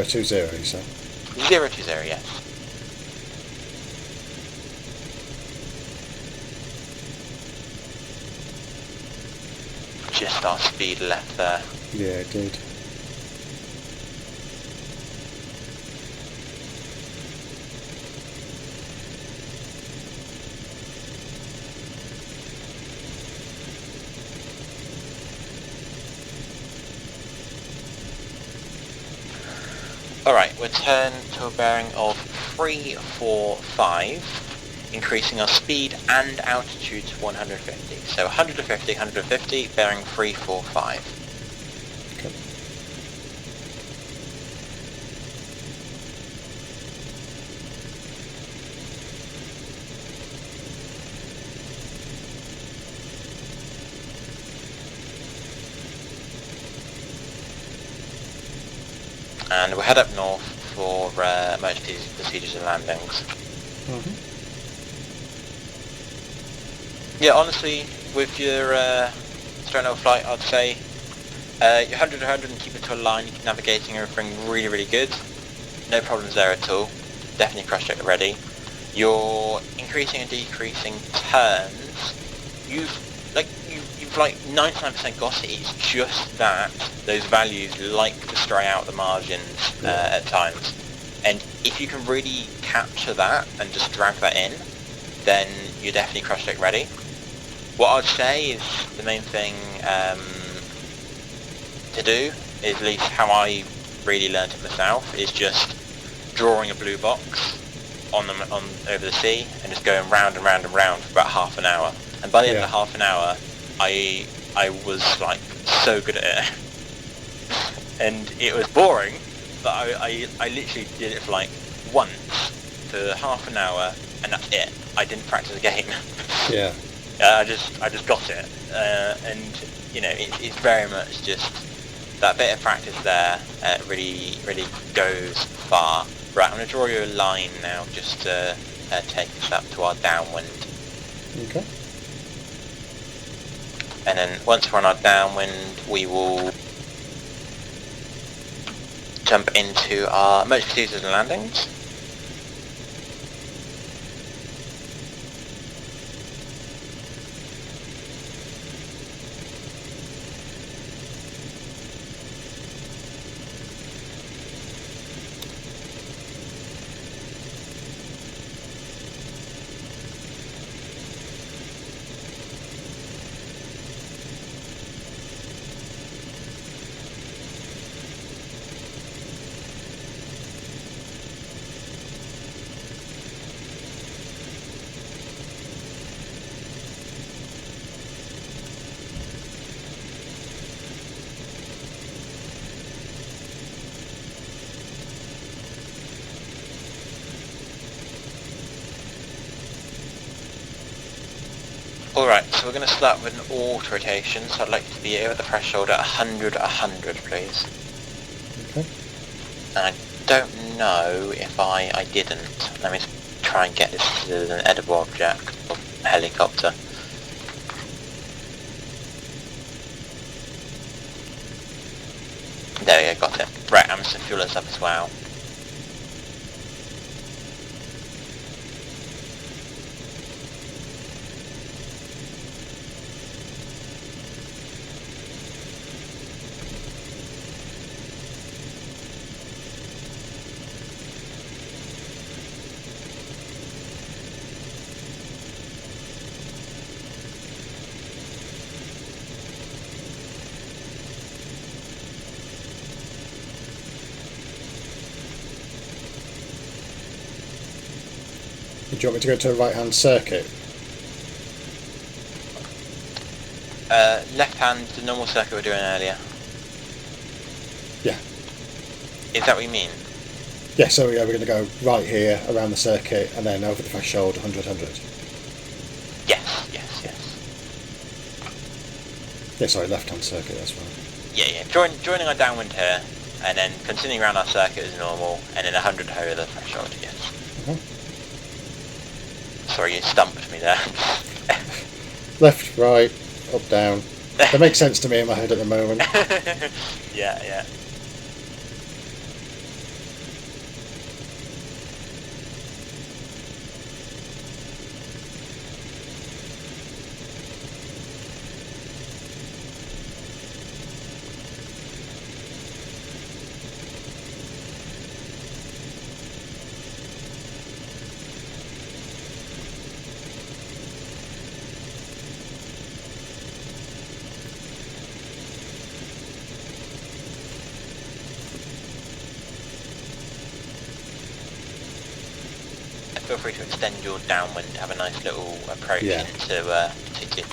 Speaker 3: 020, you say?
Speaker 2: 020, yes. Just our speed left there.
Speaker 3: Yeah, it did.
Speaker 2: Alright, we'll turn to a bearing of 345, increasing our speed and altitude to 150. So 150, 150, bearing 345.
Speaker 3: Okay.
Speaker 2: And we'll head up north for emergency procedures and landings.
Speaker 3: Mm-hmm.
Speaker 2: Yeah, honestly, with your straight level flight, I'd say your 100 to 100 and keep it to a line, you keep navigating everything really, really good. No problems there at all. Definitely crash check ready. Your increasing and decreasing turns, you've like 99% got it. It's just that those values like to stray out the margins at times. And if you can really capture that and just drag that in, then you're definitely crash check ready. What I'd say is the main thing to do, is at least how I really learned it myself, is just drawing a blue box on over the sea and just going round and round and round for about half an hour. And by the end of half an hour, I was like so good at it. And it was boring, but I literally did it for like once for half an hour, and that's it. I didn't practice again.
Speaker 3: Yeah.
Speaker 2: I just got it, and you know, it's very much just that bit of practice there. Really goes far. Right, I'm going to draw you a line now, just to take us up to our downwind.
Speaker 3: Okay.
Speaker 2: And then once we're on our downwind, we will jump into our emergency procedures and landings. Alright, so we're going to start with an auto rotation, so I'd like to be over the threshold at 100, please.
Speaker 3: Okay.
Speaker 2: And I don't know if I didn't. Let me try and get this as an edible object, or helicopter. There we go, got it. Right, I'm just going to fuel this up as well.
Speaker 3: Do you want me to go to a right-hand circuit?
Speaker 2: Left hand, the normal circuit we were doing earlier.
Speaker 3: Yeah.
Speaker 2: Is that what you mean?
Speaker 3: Yeah, so yeah, we're going to go right here, around the circuit, and then over the threshold, 100, 100.
Speaker 2: Yes, yes, yes.
Speaker 3: Yeah, sorry, left-hand circuit, that's right.
Speaker 2: Yeah, yeah. Joining our downwind here, and then continuing around our circuit as normal, and then 100 over the threshold, yes. Sorry, you stumped me there.
Speaker 3: Left, right, up, down. That makes sense to me in my head at the moment.
Speaker 2: Yeah, yeah. Feel free to extend your downwind, have a nice little approach into Tiki.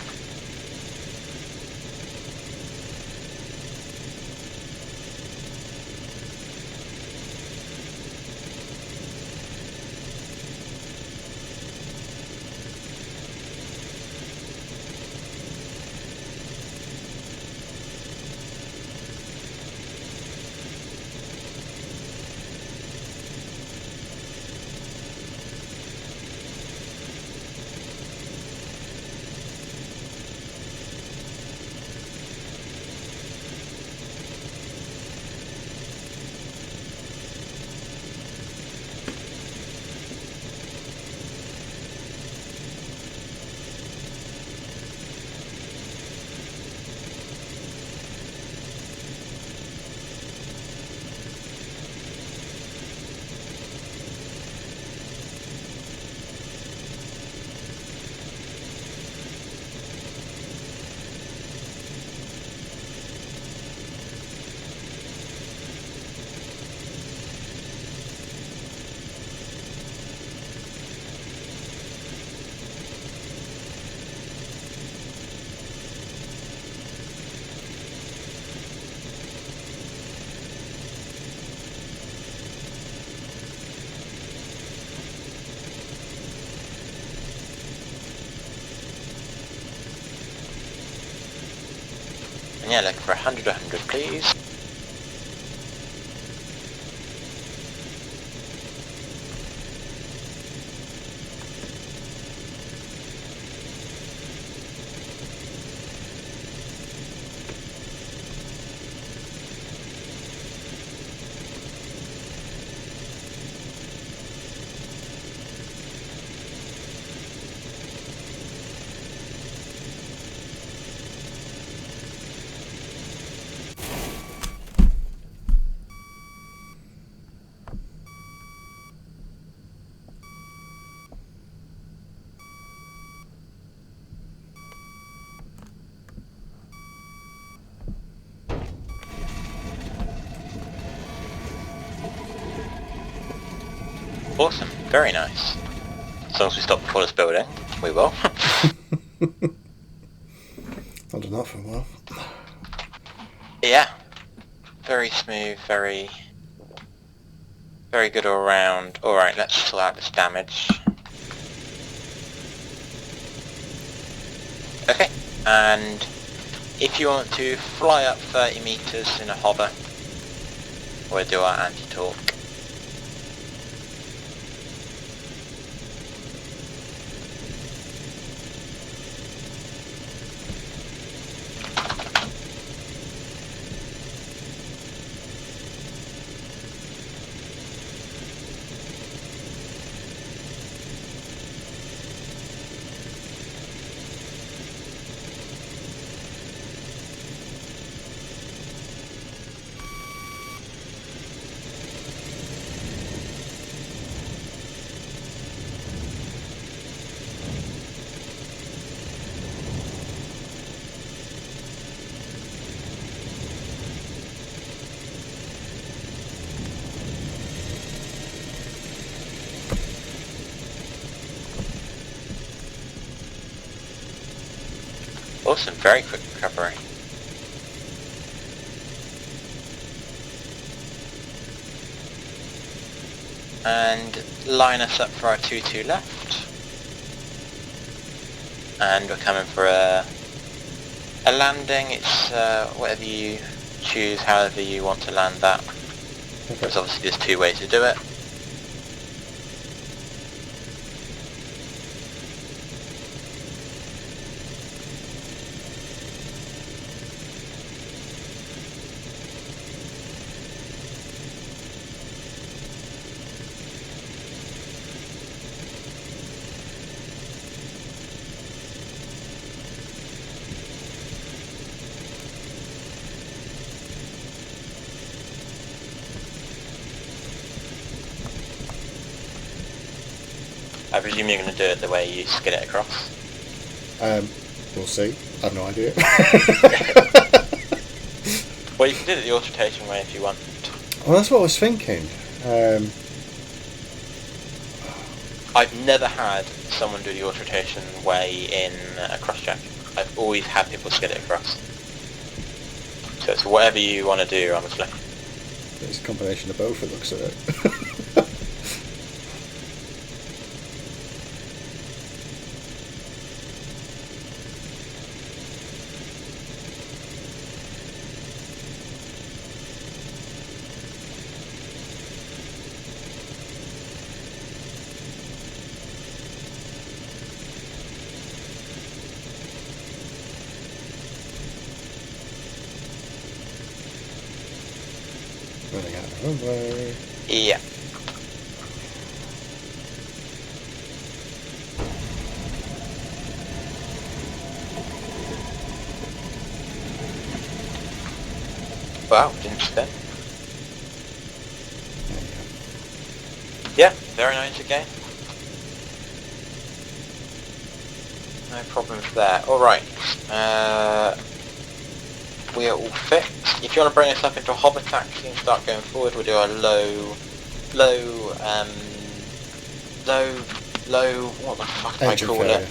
Speaker 2: And yeah, looking for 100, 100 please. Awesome, very nice. As long as we stop before this building, we will.
Speaker 3: Not done that for a while.
Speaker 2: Yeah, very smooth, very good all round. Alright, let's sort out this damage. Okay, and if you want to fly up 30 meters in a hover, we'll do our anti-torque. Awesome, very quick recovery. And line us up for our 2-2 left. And we're coming for a landing. It's whatever you choose, however you want to land that.
Speaker 3: Okay.
Speaker 2: There's obviously just 2 ways to do it. I presume you're going to do it the way you skid it across.
Speaker 3: We'll see. I have no idea.
Speaker 2: Well, you can do it the rotation way if you want.
Speaker 3: Well, that's what I was thinking.
Speaker 2: I've never had someone do the rotation way in a cross-check. I've always had people skid it across. So it's whatever you want to do, honestly.
Speaker 3: It's a combination of both, it looks like it. Running out of runway.
Speaker 2: Yeah. Wow, didn't spin. Yeah, very nice again. No problems there. Alright. We are all fixed. If you want to bring us up into a hover taxi and start going forward, we'll do a low, what the fuck do I
Speaker 3: Engine
Speaker 2: call
Speaker 3: failure.
Speaker 2: it?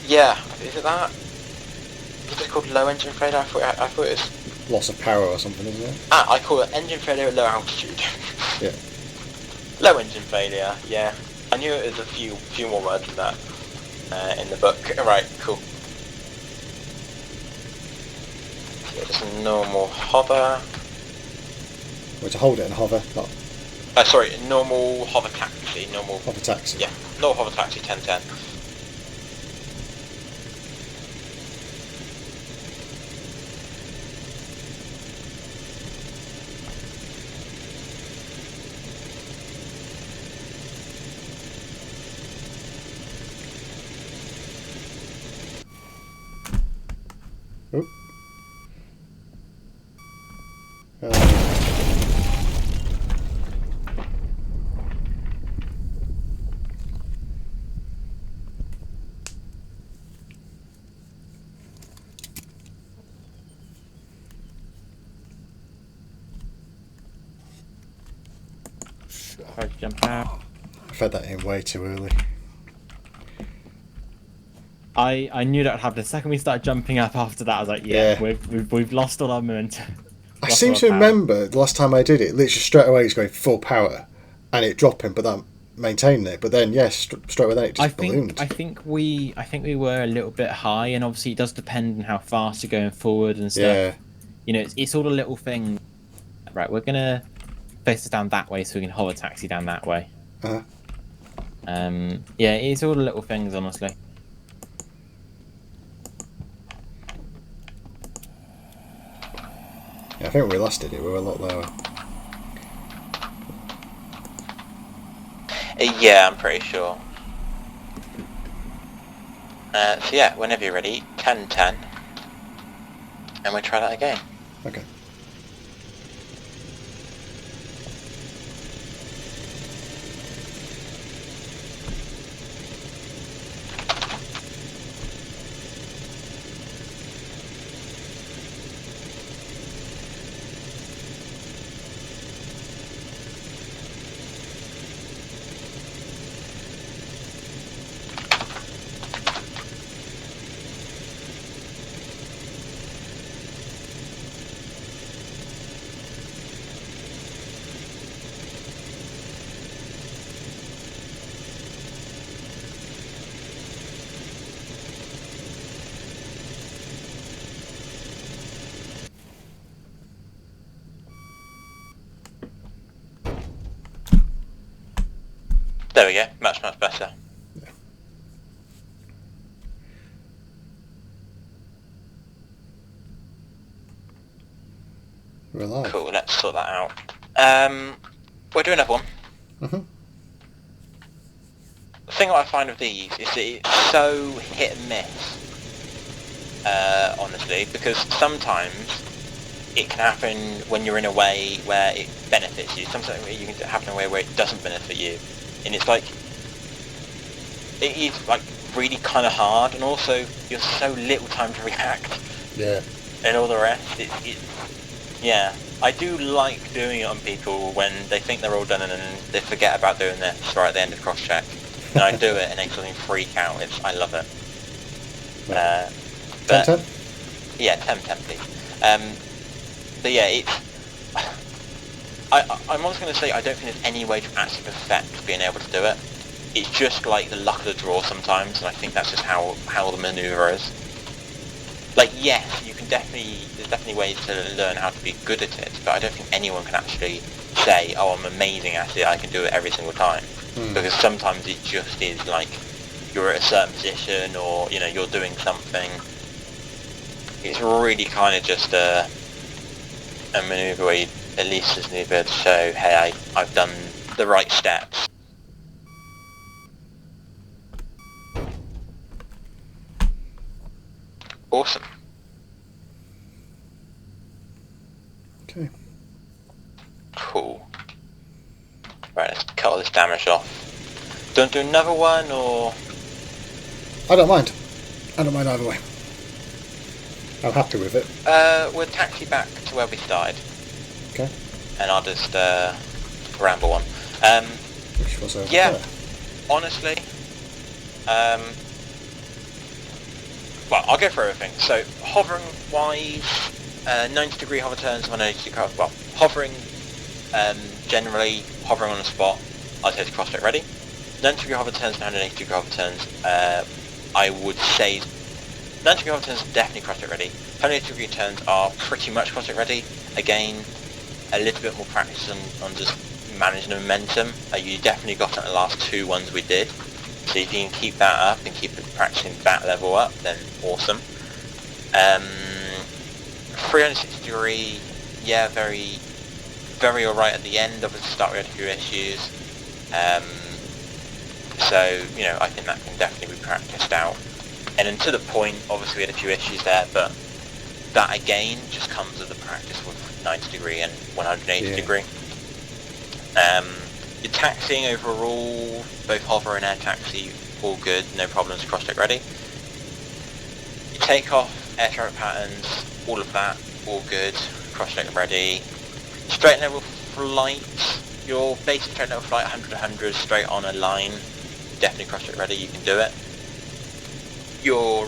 Speaker 2: Yeah, is it that? Is it called low engine failure? I thought it was...
Speaker 3: Loss of power or something, isn't it?
Speaker 2: I call it engine failure at low altitude.
Speaker 3: Yeah.
Speaker 2: Low engine failure, yeah. I knew it was a few more words than that in the book. Right, cool. So just a normal hover.
Speaker 3: We're to hold it and hover, not
Speaker 2: Sorry, normal hover taxi. Normal.
Speaker 3: hover taxi.
Speaker 2: Yeah, normal hover taxi 1010.
Speaker 3: Oop.
Speaker 1: Hard to jump out.
Speaker 3: I fed that in way too early.
Speaker 1: I knew that would happen. The second we started jumping up after that, I was like, yeah. We've lost all our momentum.
Speaker 3: I
Speaker 1: Lost
Speaker 3: seem
Speaker 1: all
Speaker 3: to
Speaker 1: our power.
Speaker 3: remember the last time I did it, literally straight away it's going full power and it dropping, but that maintained it. But then, yes, straight away then it just ballooned.
Speaker 1: I think we were a little bit high, and obviously it does depend on how fast you're going forward and stuff.
Speaker 3: Yeah.
Speaker 1: You know, it's all the little thing. Right, we're gonna face us down that way so we can hover taxi down that way.
Speaker 3: Uh-huh.
Speaker 1: Yeah, it's all the little things, honestly.
Speaker 3: Yeah, I think when we last did it, we were a lot lower.
Speaker 2: Yeah, I'm pretty sure. So yeah, whenever you're ready, 1010. And we'll try that again.
Speaker 3: Okay.
Speaker 2: There we go. Much better.
Speaker 3: Yeah. We're live.
Speaker 2: Cool. Let's sort that out. We'll do another one.
Speaker 3: Mm-hmm.
Speaker 2: The thing that I find with these is that it's so hit and miss. Honestly, because sometimes it can happen when you're in a way where it benefits you. Sometimes you can happen in a way where it doesn't benefit you, and it's like it is like really kind of hard, and also you have so little time to react.
Speaker 3: Yeah.
Speaker 2: And all the rest. Yeah. I do like doing it on people when they think they're all done and then they forget about doing this right at the end of cross-check. And I do it and they suddenly freak out. I love it.
Speaker 3: Right.
Speaker 2: But
Speaker 3: 10?
Speaker 2: yeah, 10 please. But yeah, I'm also going to say I don't think there's any way to actually perfect being able to do it. It's just like the luck of the draw sometimes, and I think that's just how the manoeuvre is. Like, yes, there's definitely ways to learn how to be good at it, but I don't think anyone can actually say, oh, I'm amazing at it, I can do it every single time. Because sometimes it just is like, you're at a certain position, or, you're doing something. It's really kind of just a manoeuvre where you at least just need to be able to show, hey, I've done the right steps. Awesome.
Speaker 3: Okay.
Speaker 2: Cool. Right, let's cut all this damage off. Don't do another one, or...
Speaker 3: I don't mind. I don't mind either way. I'm happy with it.
Speaker 2: We'll taxi back to where we started.
Speaker 3: Okay.
Speaker 2: And I'll just ramble on.
Speaker 3: Which was over
Speaker 2: yeah,
Speaker 3: there.
Speaker 2: honestly, well, I'll go for everything. So, hovering wise, 90 degree hover turns, 180 degree hover, well, hovering, generally, hovering on the spot, I'd say to cross-check ready. 90 degree hover turns and 180 degree hover turns, I would say 90 degree hover turns are definitely cross-check ready. 180 degree turns are pretty much cross-check ready. Again, a little bit more practice on just managing the momentum. You definitely got it in the last two ones we did. So if you can keep that up and keep practicing that level up, then awesome. 360 degree, yeah, very alright at the end. Obviously start with a few issues. So, I think that can definitely be practiced out. And then to the point, obviously we had a few issues there, but that again just comes with the practice with 90 degree and 180 degree. Your taxiing overall, both hover and air taxi, all good, no problems, cross-check ready. Your takeoff, air traffic patterns, all of that, all good, cross-check ready. Straight level flight, your basic straight level flight, 100-100, straight on a line, definitely cross-check ready, you can do it. Your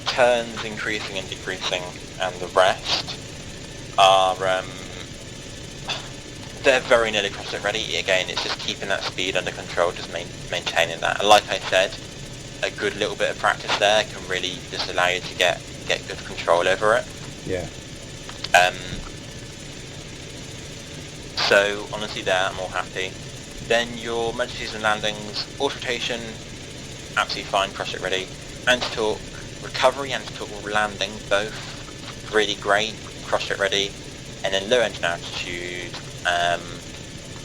Speaker 2: turns increasing and decreasing and the rest are they're very nearly cross-check ready. Again, it's just keeping that speed under control, just maintaining that. And like I said, a good little bit of practice there can really just allow you to get good control over it.
Speaker 3: Yeah.
Speaker 2: So honestly there, I'm all happy. Then your emergencies and landings, auto rotation, absolutely fine, cross-check ready. Anti-torque, recovery, anti-torque landing, both really great, cross-check ready. And then low engine altitude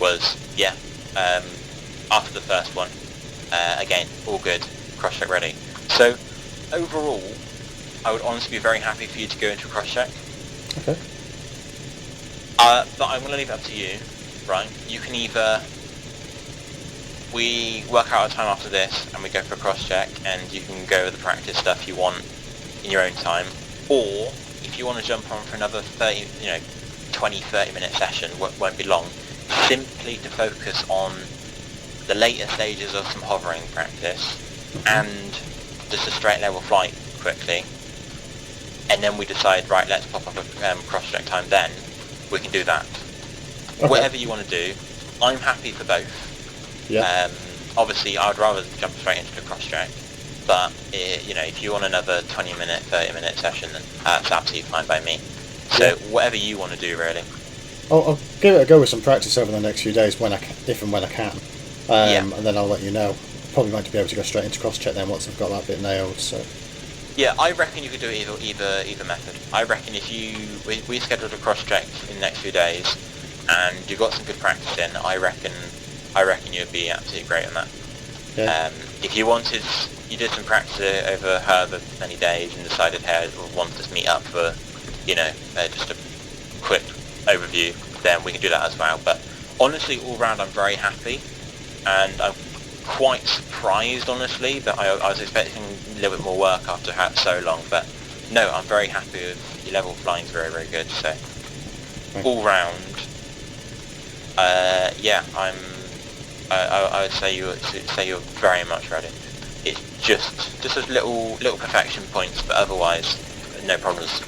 Speaker 2: was, after the first one, again, all good, cross-check ready. So, overall, I would honestly be very happy for you to go into a cross-check.
Speaker 3: Okay.
Speaker 2: But I'm going to leave it up to you, right? You can either, we work out a time after this, and we go for a cross-check, and you can go with the practice stuff you want in your own time, or, if you want to jump on for another 20-30 minute session, won't be long, simply to focus on the later stages of some hovering practice and just a straight level flight quickly, and then we decide, right, let's pop up a cross-check time, then we can do that. Okay. Whatever you want to do, I'm happy for both.
Speaker 3: Yeah.
Speaker 2: Obviously I'd rather jump straight into the cross-check, but if you want another 20-minute, 30-minute session, then that's absolutely fine by me. So whatever you want to do, really.
Speaker 3: I'll give it a go with some practice over the next few days if and when I can. And then I'll let you know. Probably might be able to go straight into cross-check then once I've got that bit nailed. So.
Speaker 2: Yeah, I reckon you could do either method. I reckon if we scheduled a cross-check in the next few days, and you got some good practice in, I reckon you'd be absolutely great on that.
Speaker 3: Yeah.
Speaker 2: If you did some practice over however many days and decided, hey, I want to meet up for, just a quick overview, then we can do that as well. But honestly, all round, I'm very happy, and I'm quite surprised, honestly, that I was expecting a little bit more work after so long. But no, I'm very happy with your level of flying. Is very, very good. So all round, I would say you're very much ready. It's just those little perfection points, but otherwise no problems.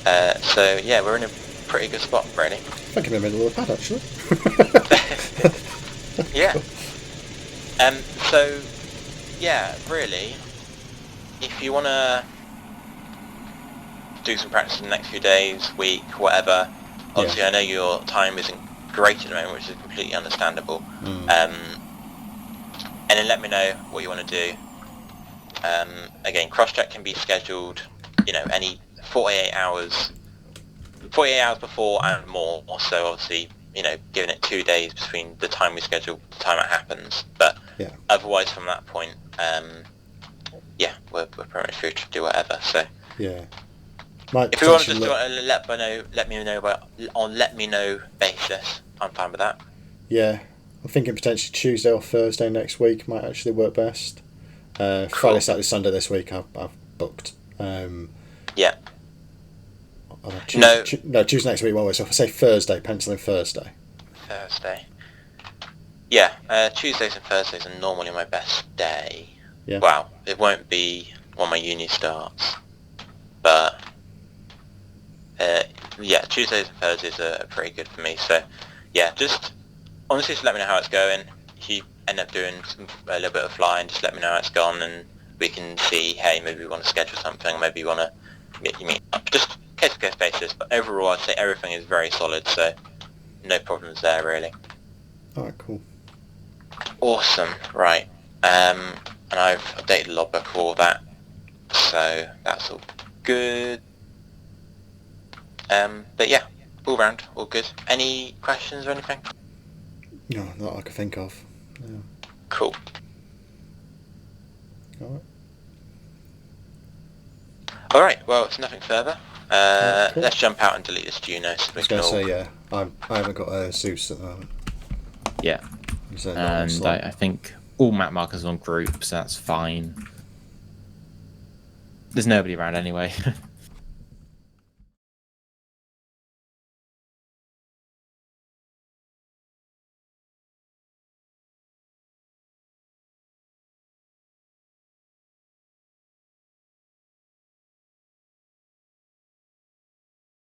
Speaker 2: So yeah, we're in a pretty good spot, really.
Speaker 3: I think I'm in the middle of the pad, actually.
Speaker 2: Yeah. So yeah, really, if you want to do some practice in the next few days, week, whatever. Obviously, I know your time isn't great at the moment, which is completely understandable. And then let me know what you want to do. Again, cross-check can be scheduled, any 48 hours before and more. So obviously, giving it 2 days between the time we schedule, the time it happens. But otherwise, from that point, we're pretty much free to do whatever. So
Speaker 3: yeah.
Speaker 2: If you want to just do it, let me know basis, I'm fine with that.
Speaker 3: Yeah, I'm thinking potentially Tuesday or Thursday next week might actually work best.
Speaker 2: Cool.
Speaker 3: Friday, Saturday, Sunday this week I've booked.
Speaker 2: Yeah.
Speaker 3: Tuesday next week won't work. So if I say Thursday, pencil in Thursday.
Speaker 2: Thursday. Yeah, Tuesdays and Thursdays are normally my best day.
Speaker 3: Yeah.
Speaker 2: Wow, it won't be when my uni starts, but Tuesdays and Thursdays are pretty good for me. So yeah, just honestly, just let me know how it's going. If you end up doing a little bit of flying, just let me know how it's gone, and we can see, hey, maybe we want to schedule something, maybe you want to get you meet up. Just case-to-case basis, but overall I'd say everything is very solid, so no problems there really.
Speaker 3: Alright, cool.
Speaker 2: Awesome, right. And I've updated the logbook for all that, so that's all good. But yeah, all round, all good. Any questions or anything?
Speaker 3: No, not I can think of. No.
Speaker 2: Cool.
Speaker 3: Alright.
Speaker 2: Alright, well, it's nothing further.
Speaker 3: Cool.
Speaker 2: Let's jump out and delete this Juno. So
Speaker 3: I was going to say, yeah, I haven't got a Zeus at the moment.
Speaker 1: Yeah.
Speaker 3: So
Speaker 1: And I think all map markers are on group, so that's fine. There's nobody around anyway.